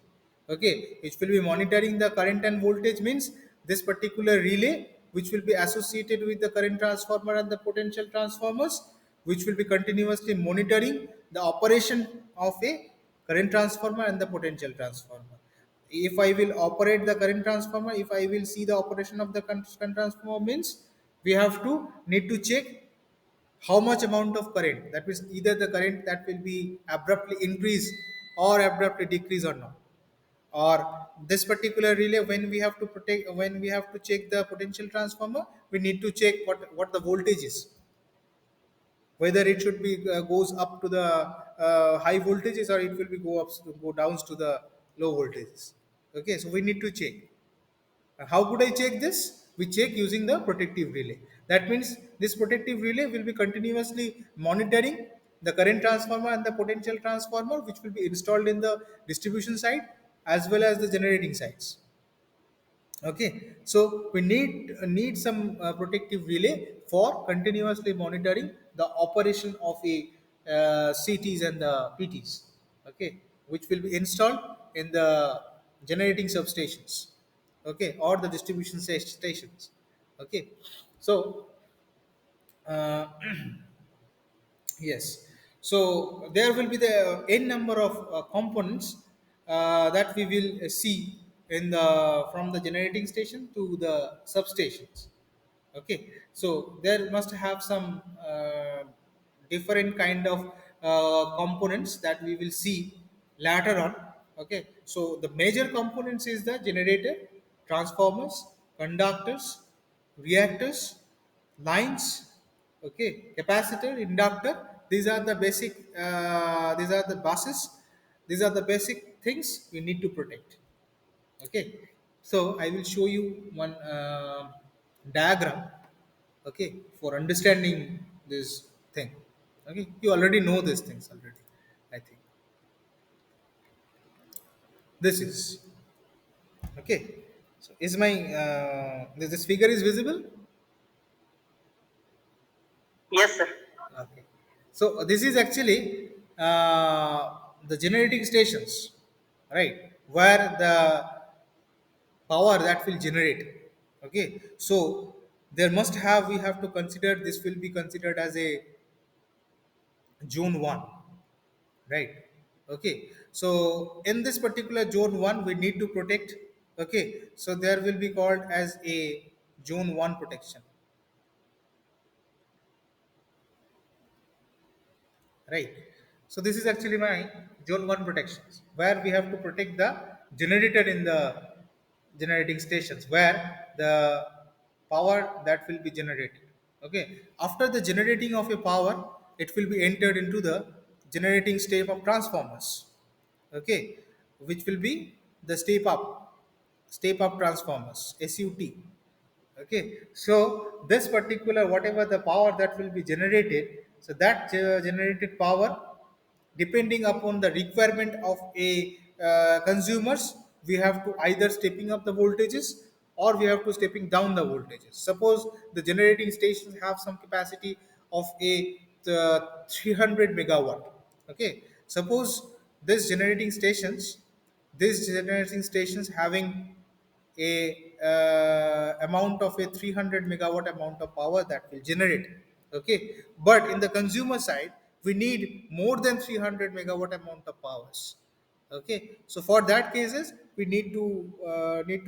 Okay, which will be monitoring the current and voltage, means this particular relay which will be associated with the current transformer and the potential transformers, which will be continuously monitoring the operation of a current transformer and the potential transformer. If I will operate the current transformer, if I will see the operation of the current transformer, means we have to need to check how much amount of current, that means either the current that will be abruptly increase or abruptly decrease or not. Or this particular relay, when we have to protect, when we have to check the potential transformer, we need to check what the voltage is, whether it should be goes up to the high voltages, or it will be go downs to the low voltages. Okay, so we need to check. How could I check this? We check using the protective relay. That means this protective relay will be continuously monitoring the current transformer and the potential transformer, which will be installed in the distribution side as well as the generating sides. Okay, so we need some protective relay for continuously monitoring the operation of a CTs and the PTs. Okay, which will be installed in the generating substations. Okay, or the distribution stations. Okay, so uh, yes. So there will be the n number of components that we will see in the from the generating station to the substations. Okay, so there must have some different kind of components that we will see later on. Okay, so the major components is the generator, transformers, conductors, reactors, lines. Okay, capacitor, inductor, these are the basic these are the buses, these are the basic things we need to protect. Okay, so I will show you one diagram. Okay, for understanding this thing. Okay, you already know these things already, I think. This is okay. So is my this figure is visible? Yes, sir. Okay, so this is actually the generating stations, right, where the power that will generate. Okay, so there must have we have to consider, this will be considered as a Zone 1, right? Okay, so in this particular zone 1 we need to protect. Okay, so there will be called as a zone 1 protection, right? So this is actually my zone 1 protections, where we have to protect the generator in the generating stations, where the power that will be generated. Okay, after the generating of a power, it will be entered into the generating state of transformers. Okay, which will be the step up transformers, SUT. Okay, so this particular whatever the power that will be generated, so that generated power, depending upon the requirement of a consumers, we have to either stepping up the voltages or we have to stepping down the voltages. Suppose the generating stations have some capacity of a 300 megawatt. Okay, suppose this generating stations having a amount of a 300 megawatt amount of power that will generate. Okay, but in the consumer side we need more than 300 megawatt amount of powers. Okay, so for that cases we need to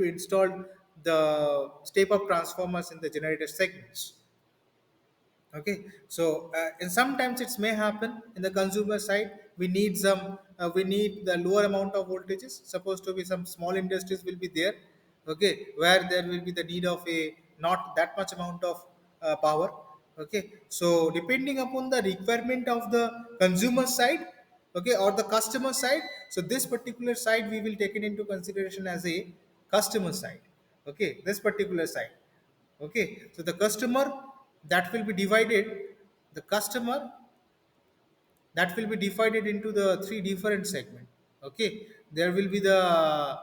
install the step up transformers in the generator segments. Okay, so and sometimes it may happen in the consumer side we need the lower amount of voltages. Supposed to be some small industries will be there. Okay, where there will be the need of a not that much amount of power. Okay, so depending upon the requirement of the consumer side, okay, or the customer side, so this particular side we will take it into consideration as a customer side. Okay, this particular side. Okay, so the customer that will be divided, the customer that will be divided into the three different segment. Okay, there will be the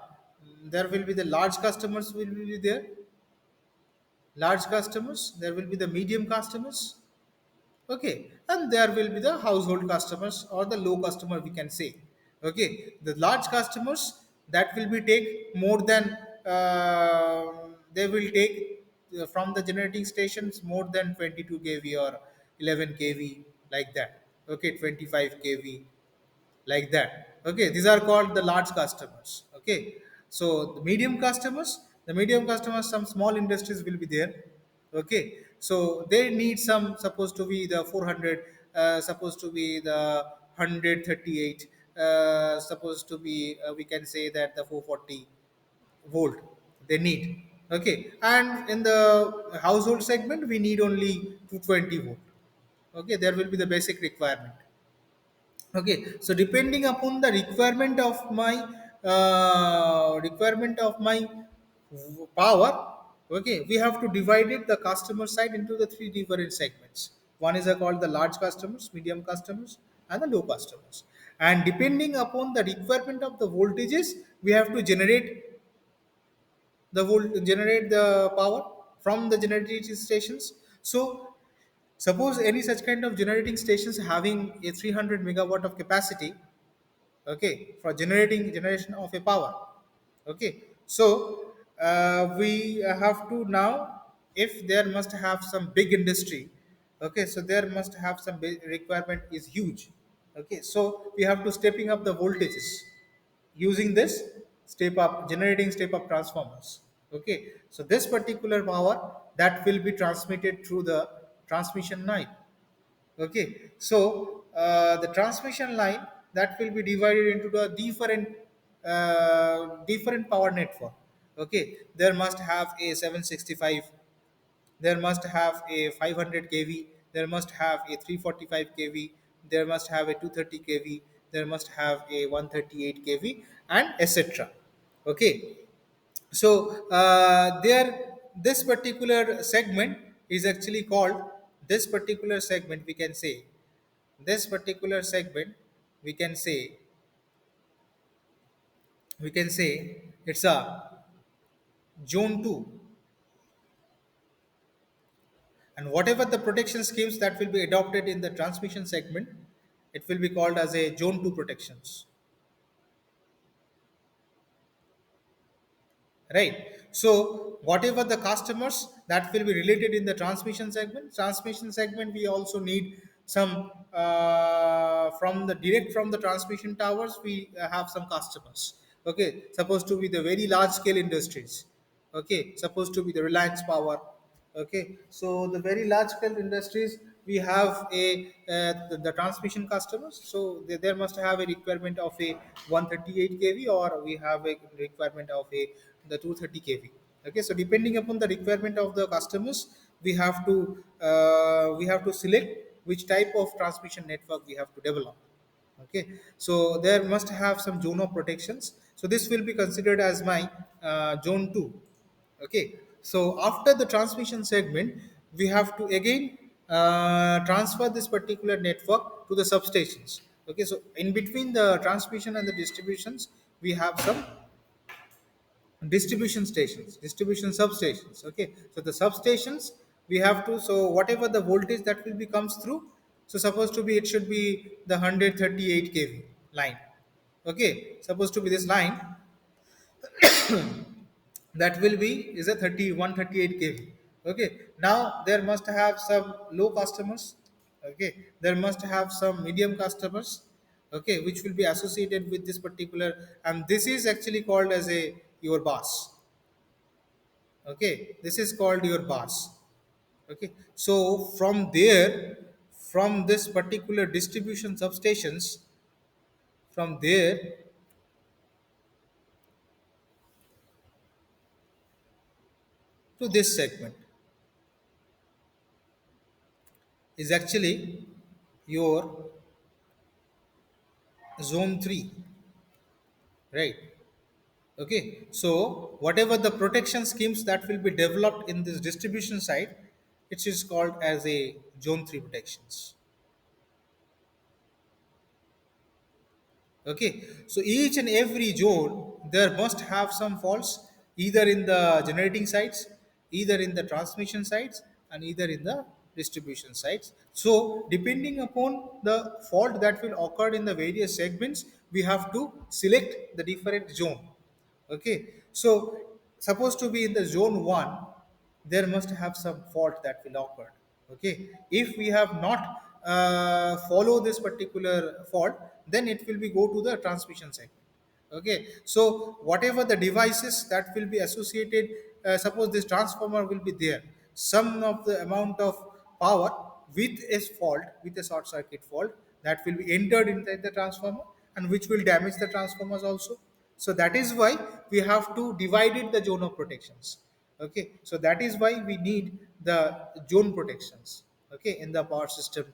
large customers will be there, large customers. There will be the medium customers. Okay, and there will be the household customers or the low customer we can say. Okay, the large customers that will be take more than they will take from the generating stations more than 22 kV or 11 kV, like that. Okay, 25 kV, like that. Okay, these are called the large customers. Okay, so the medium customers, some small industries will be there. Okay, so they need some, supposed to be the 400, supposed to be the 138, supposed to be we can say that the 440 volt they need. Okay, and in the household segment we need only 220 volt. Okay, there will be the basic requirement. Okay, so depending upon the requirement of my power. Okay, we have to divide it the customer side into the three different segments. One is called the large customers, medium customers, and the low customers. And depending upon the requirement of the voltages, we have to generate the power from the generating stations. So suppose any such kind of generating stations having a 300 megawatt of capacity. Okay, for generation of a power. Okay, so we have to now, if there must have some big industry. Okay, so there must have some big requirement is huge. Okay, so we have to stepping up the voltages using this step up transformers. Okay, so this particular power that will be transmitted through the transmission line. Okay, so the transmission line that will be divided into the different power network. Okay, there must have a 765, there must have a 500 kV, there must have a 345 kV, there must have a 230 kV, there must have a 138 kV, and etc. Okay, so there this particular segment is actually called, this particular segment we can say, this particular segment we can say it's a zone 2. And whatever the protection schemes that will be adopted in the transmission segment, it will be called as a zone 2 protections, right? So whatever the customers that will be related in the transmission segment we also need some from the direct from the transmission towers, we have some customers. Okay, supposed to be the very large scale industries. Okay, supposed to be the Reliance Power. Okay, so the very large scale industries, we have the transmission customers, so there must have a requirement of a 138 kV, or we have a requirement of a the 230 kV. Okay, so depending upon the requirement of the customers, we have to select which type of transmission network we have to develop. Okay, so there must have some zone of protections, so this will be considered as my zone 2. Okay, so after the transmission segment, we have to again transfer this particular network to the substations. Okay, so in between the transmission and the distributions, we have some distribution substations. Okay, so the substations, we have to, so whatever the voltage that will be comes through, so supposed to be, it should be the 138 kV line. Okay, supposed to be this line, that will be is a 138 kV. Okay, now there must have some low customers. Okay, there must have some medium customers. Okay, which will be associated with this particular, and this is actually called as a your bus. Okay, this is called your bus. Okay, so from there, from this particular distribution substations, from there to this segment is actually your zone 3, right? Okay, so whatever the protection schemes that will be developed in this distribution side, it is called as a zone 3 protections. Okay, so each and every zone there must have some faults, either in the generating sites, either in the transmission sites, and either in the distribution sites. So depending upon the fault that will occur in the various segments, we have to select the different zone. Okay, so supposed to be in the zone 1, there must have some fault that will occur. Okay, if we have not follow this particular fault, then it will be go to the transmission segment. Okay, so whatever the devices that will be associated, suppose this transformer will be there, some of the amount of power with a fault, with a short circuit fault, that will be entered inside the transformer, and which will damage the transformers also. So that is why we have to divide it the zone of protections. Okay, so that is why we need the zone protections. Okay, in the power system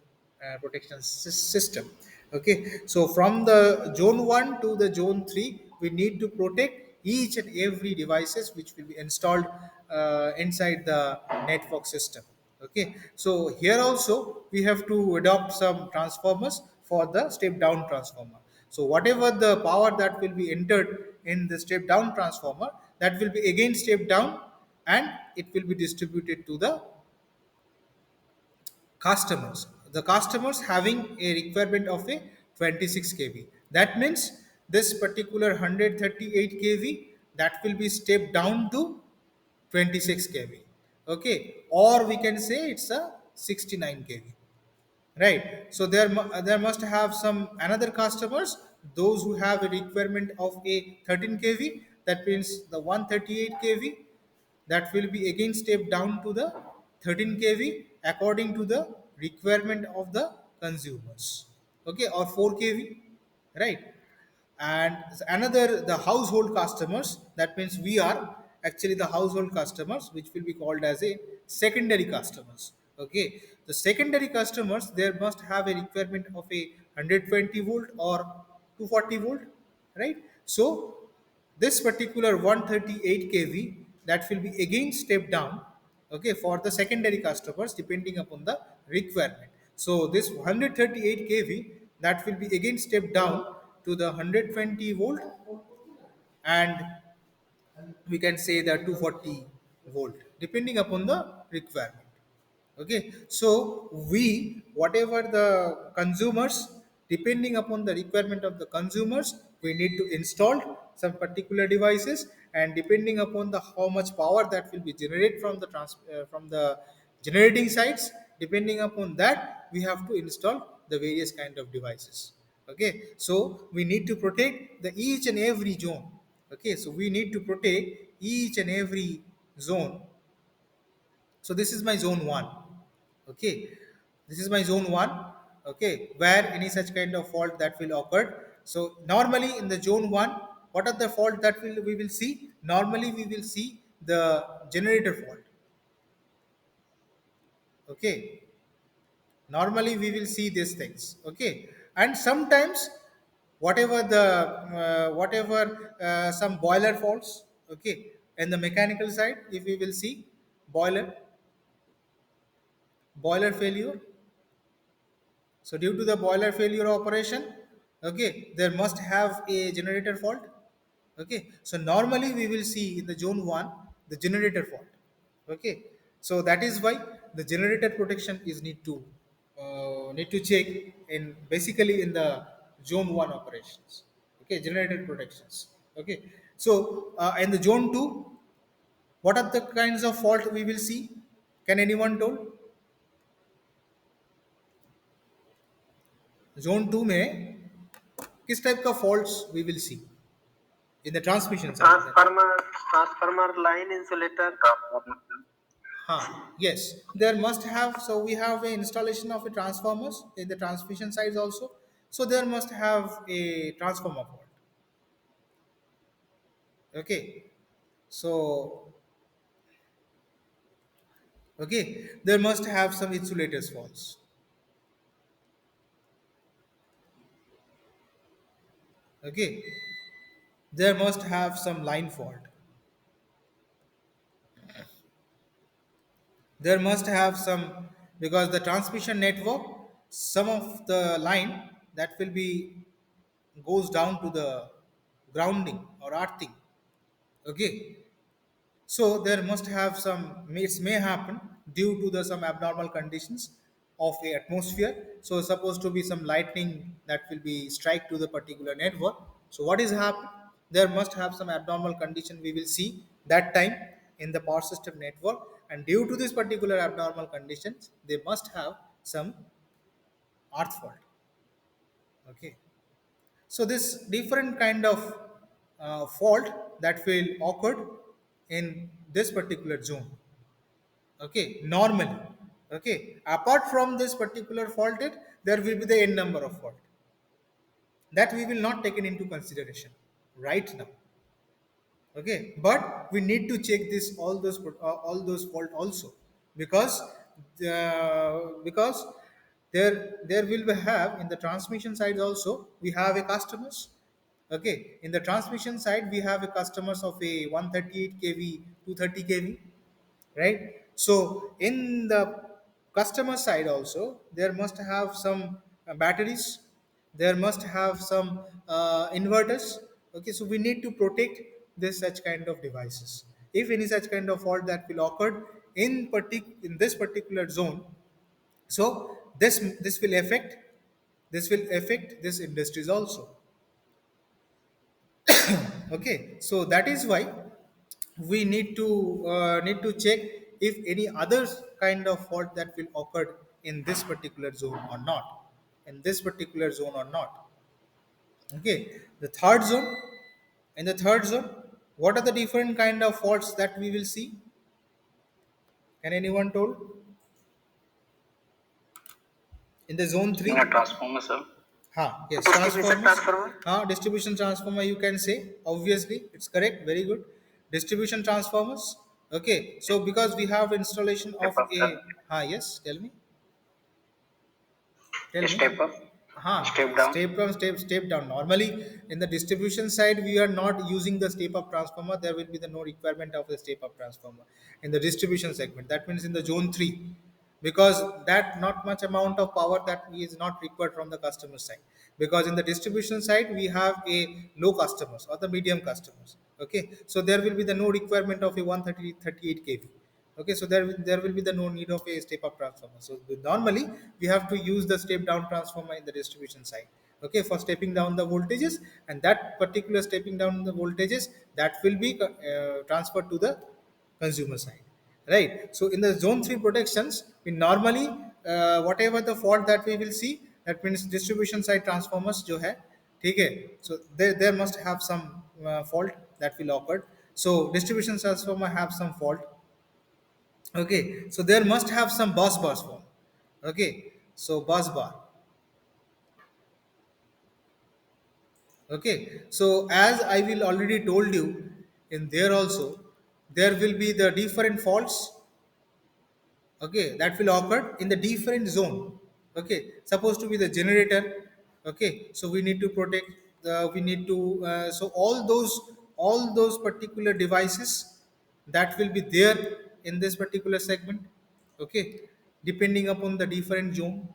protection system. Okay, so from the zone 1 to the zone 3, we need to protect each and every devices which will be installed inside the network system. Okay, so here also we have to adopt some transformers for the step down transformer. So whatever the power that will be entered in the step down transformer, that will be again step down, and it will be distributed to the customers. The customers having a requirement of a 26 kV. That means this particular 138 kV, that will be stepped down to 26 kV. Okay, or we can say it's a 69 kV, right? So there must have some another customers, those who have a requirement of a 13 kV, that means the 138 kV, that will be again stepped down to the 13 kV according to the requirement of the consumers. Okay, or 4 kV, right? And another, the household customers, that means we are actually the household customers, which will be called as a secondary customers. Okay, the secondary customers, there must have a requirement of a 120 volt or 240 volt, right? So this particular 138 kV, that will be again stepped down, okay, for the secondary customers depending upon the requirement. So this 138 kV, that will be again stepped down to the 120 volt, and we can say the 240 volt depending upon the requirement. Okay, so we, whatever the consumers, depending upon the requirement of the consumers, we need to install some particular devices, and depending upon the how much power that will be generated from the from the generating sites, Depending upon that, we have to install the various kind of devices. Okay, so we need to protect the each and every zone. Okay, so we need to protect each and every zone. So this is my zone 1. Okay, this is my zone 1. Okay, where any such kind of fault that will occur. So normally in the zone 1, what are the fault that we will see? Normally we will see the generator fault. Okay, normally we will see these things. Okay, and sometimes whatever some boiler faults. Okay, and the mechanical side, if we will see boiler failure. So due to the boiler failure operation, okay, there must have a generator fault. Okay, so normally we will see in the zone 1 the generator fault. Okay, so that is why the generator protection is need to check in basically in the zone 1 operations. Okay, generator protections. Okay, so in the zone 2, what are the kinds of fault we will see? Can anyone tell? Zone 2 में किस type का faults we will see in the transmission side. Transformer line insulator. हाँ, yes, there must have. So we have a installation of a transformers in the transmission sides also. So there must have a transformer fault. Okay, so okay, there must have some insulators faults. Okay, there must have some line fault. There must have some, because the transmission network, some of the line that will be goes down to the grounding or earthing. Okay, so there must have some, it may happen due to the some abnormal conditions of the atmosphere. So supposed to be some lightning that will be strike to the particular network. So what is happen? There must have some abnormal condition we will see that time in the power system network, and due to this particular abnormal conditions, they must have some earth fault. Okay, so this different kind of fault that will occur in this particular zone. Okay, normally. Okay, apart from this particular faulted, there will be the n number of fault that we will not taken into consideration right now. Okay, but we need to check this all those fault also, because because there will be have in the transmission side also we have a customers. Okay, in the transmission side we have a customers of a 138 kV, 230 kV, right? So in the customer side also there must have some batteries, there must have some inverters. Okay, so we need to protect this such kind of devices. If any such kind of fault that will occur in this particular zone, so this will affect this industries also. Okay, so that is why we need to check if any other kind of fault that will occur in this particular zone or not, in this particular zone or not. Okay, the third zone, in the third zone, what are the different kind of faults that we will see? Can anyone told? In the zone 3, A transformer, sir. Yes, Distribution transformers. transformer. Distribution transformer, you can say. Obviously, it's correct. Very good. Distribution transformers. Okay, so because we have installation of Step up, a. sir. Yes, tell me. Tell me. Step up. Step down. Step down. Normally, in the distribution side, we are not using the step up transformer. There will be the no requirement of the step up transformer in the distribution segment. That means in the zone 3, because that not much amount of power that is not required from the customer side. Because in the distribution side, we have a low customers or the medium customers. Okay, so there will be the no requirement of a 138 kV. Okay, so there will be the no need of a step up transformer. So normally we have to use the step down transformer in the distribution side. Okay, for stepping down the voltages, and that particular stepping down the voltages that will be transferred to the consumer side, right? So in the zone 3 protections, we normally whatever the fault that we will see, that means distribution side transformers जो है, ठीक है, so there must have some fault that will occur. So distribution transformer have some fault. Okay, so there must have some bus fault. Okay, so bus bar. Okay, so as I will already told you, in there also there will be the different faults, okay, that will occur in the different zone. Okay, supposed to be the generator. Okay, so we need to protect the, we need to so all those particular devices that will be there in this particular segment. Okay, depending upon the different zone.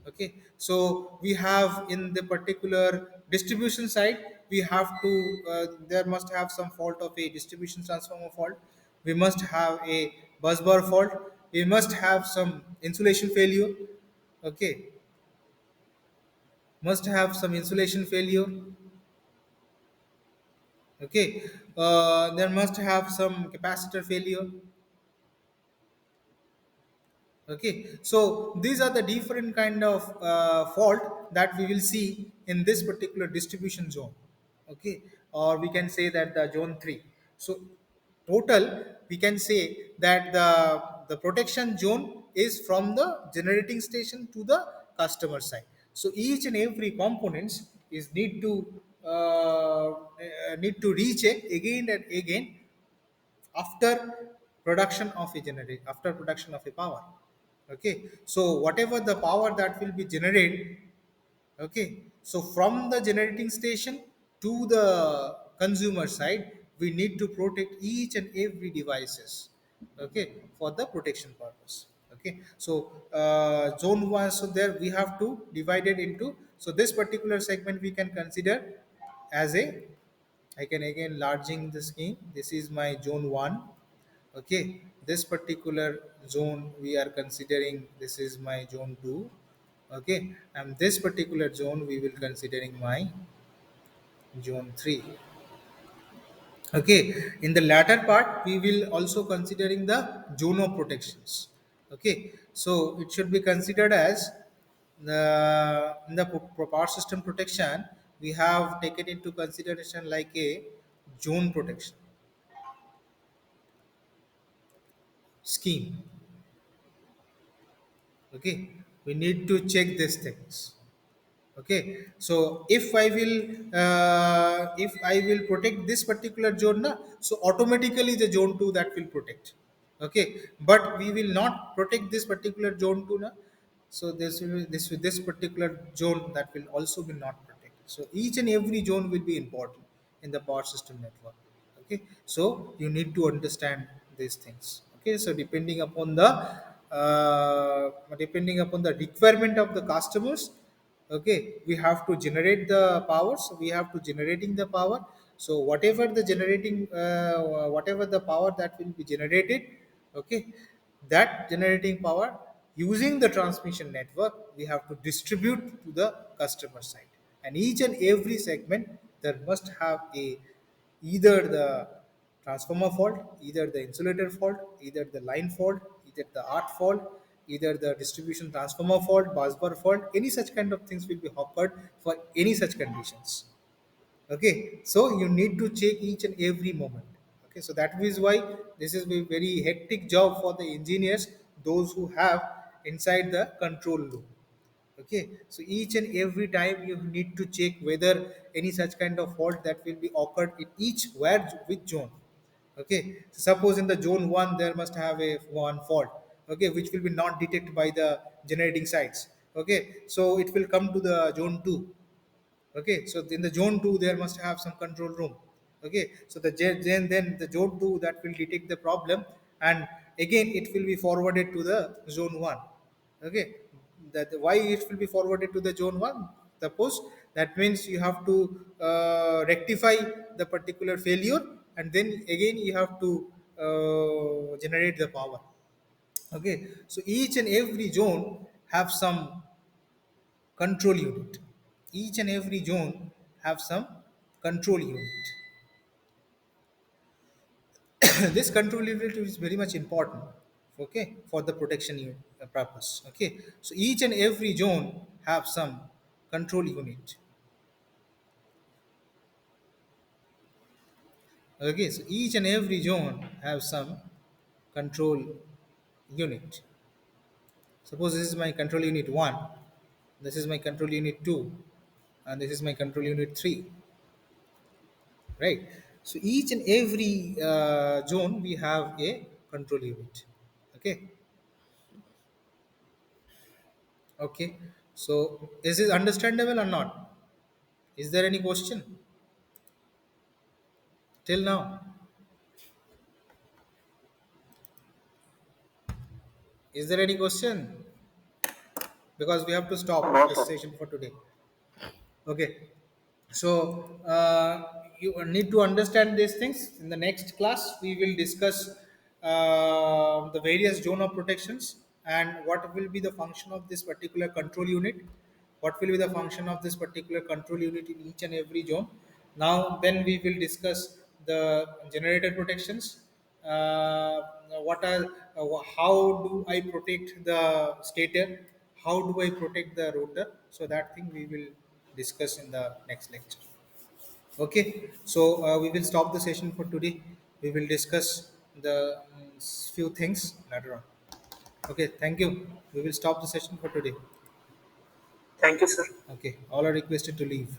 Okay, so we have in the particular distribution side, we have to there must have some fault of a distribution transformer fault, we must have a bus bar fault, we must have some insulation failure. Okay, must have some insulation failure. Okay, there must have some capacitor failure. Okay, so these are the different kind of fault that we will see in this particular distribution zone. Okay, or we can say that the zone 3. So total we can say that the protection zone is from the generating station to the customer side. So each and every components is need to recheck again and again after production of a generator, after production of a power. Okay, so whatever the power that will be generated, okay, so from the generating station to the consumer side, we need to protect each and every devices, okay, for the protection purpose. Okay, so zone 1, so there we have to divide it into, so this particular segment we can consider as a, I can again larging the scheme. This is my zone 1. Okay, this particular zone we are considering, this is my zone 2. Okay, and this particular zone we will considering my zone 3. Okay, in the latter part we will also considering the zone of protections. Okay, so it should be considered as the in the power system protection, we have taken into consideration like a zone protection scheme. Okay, we need to check these things. Okay, so if I will protect this particular zone na, so automatically the zone 2 that will protect. Okay, but we will not protect this particular zone 2 na, so this particular zone that will also be not protected. So each and every zone will be important in the power system network. Okay, so you need to understand these things. Okay, so depending upon the requirement of the customers, okay, we have to generate the power, so we have to generating the power. So whatever the power that will be generated, okay, that generating power using the transmission network, we have to distribute to the customer side, and each and every segment there must have a, either the transformer fault, either the insulator fault, either the line fault, either the art fault, either the distribution transformer fault, busbar fault, any such kind of things will be occurred for any such conditions. Okay, so you need to check each and every moment. Okay, so that is why this is a very hectic job for the engineers, those who have inside the control loop. Okay, so each and every time you need to check whether any such kind of fault that will be occurred in each where which zone. Okay, so suppose in the zone 1 there must have a one fault, okay, which will be not detected by the generating sites. Okay, so it will come to the zone 2. Okay, so in the zone 2 there must have some control room. Okay, so then the zone 2 that will detect the problem, and again it will be forwarded to the zone 1. Okay, that why it will be forwarded to the zone 1, suppose, that means you have to rectify the particular failure, and then again you have to generate the power. Okay, so each and every zone have some control unit. Each and every zone have some control unit. This control unit is very much important okay, for the protection purpose. Okay, so each and every zone have some control unit. Okay, so each and every zone have some control unit. Suppose this is my control unit 1, this is my control unit 2, and this is my control unit 3, right? So each and every zone we have a control unit. Okay, okay. So is this understandable or not? Is there any question till now? Is there any question? Because we have to stop No, this sir. session for today. Okay. So you need to understand these things. In the next class, we will discuss the various zone of protections and what will be the function of this particular control unit. What will be the function of this particular control unit in each and every zone. Now, then we will discuss the generator protections. What are how do I protect the stator? How do I protect the rotor? So that thing we will discuss in the next lecture. Okay, so we will stop the session for today. We will discuss the few things later on. Okay, thank you. We will stop the session for today. Thank you, sir. Okay, all are requested to leave.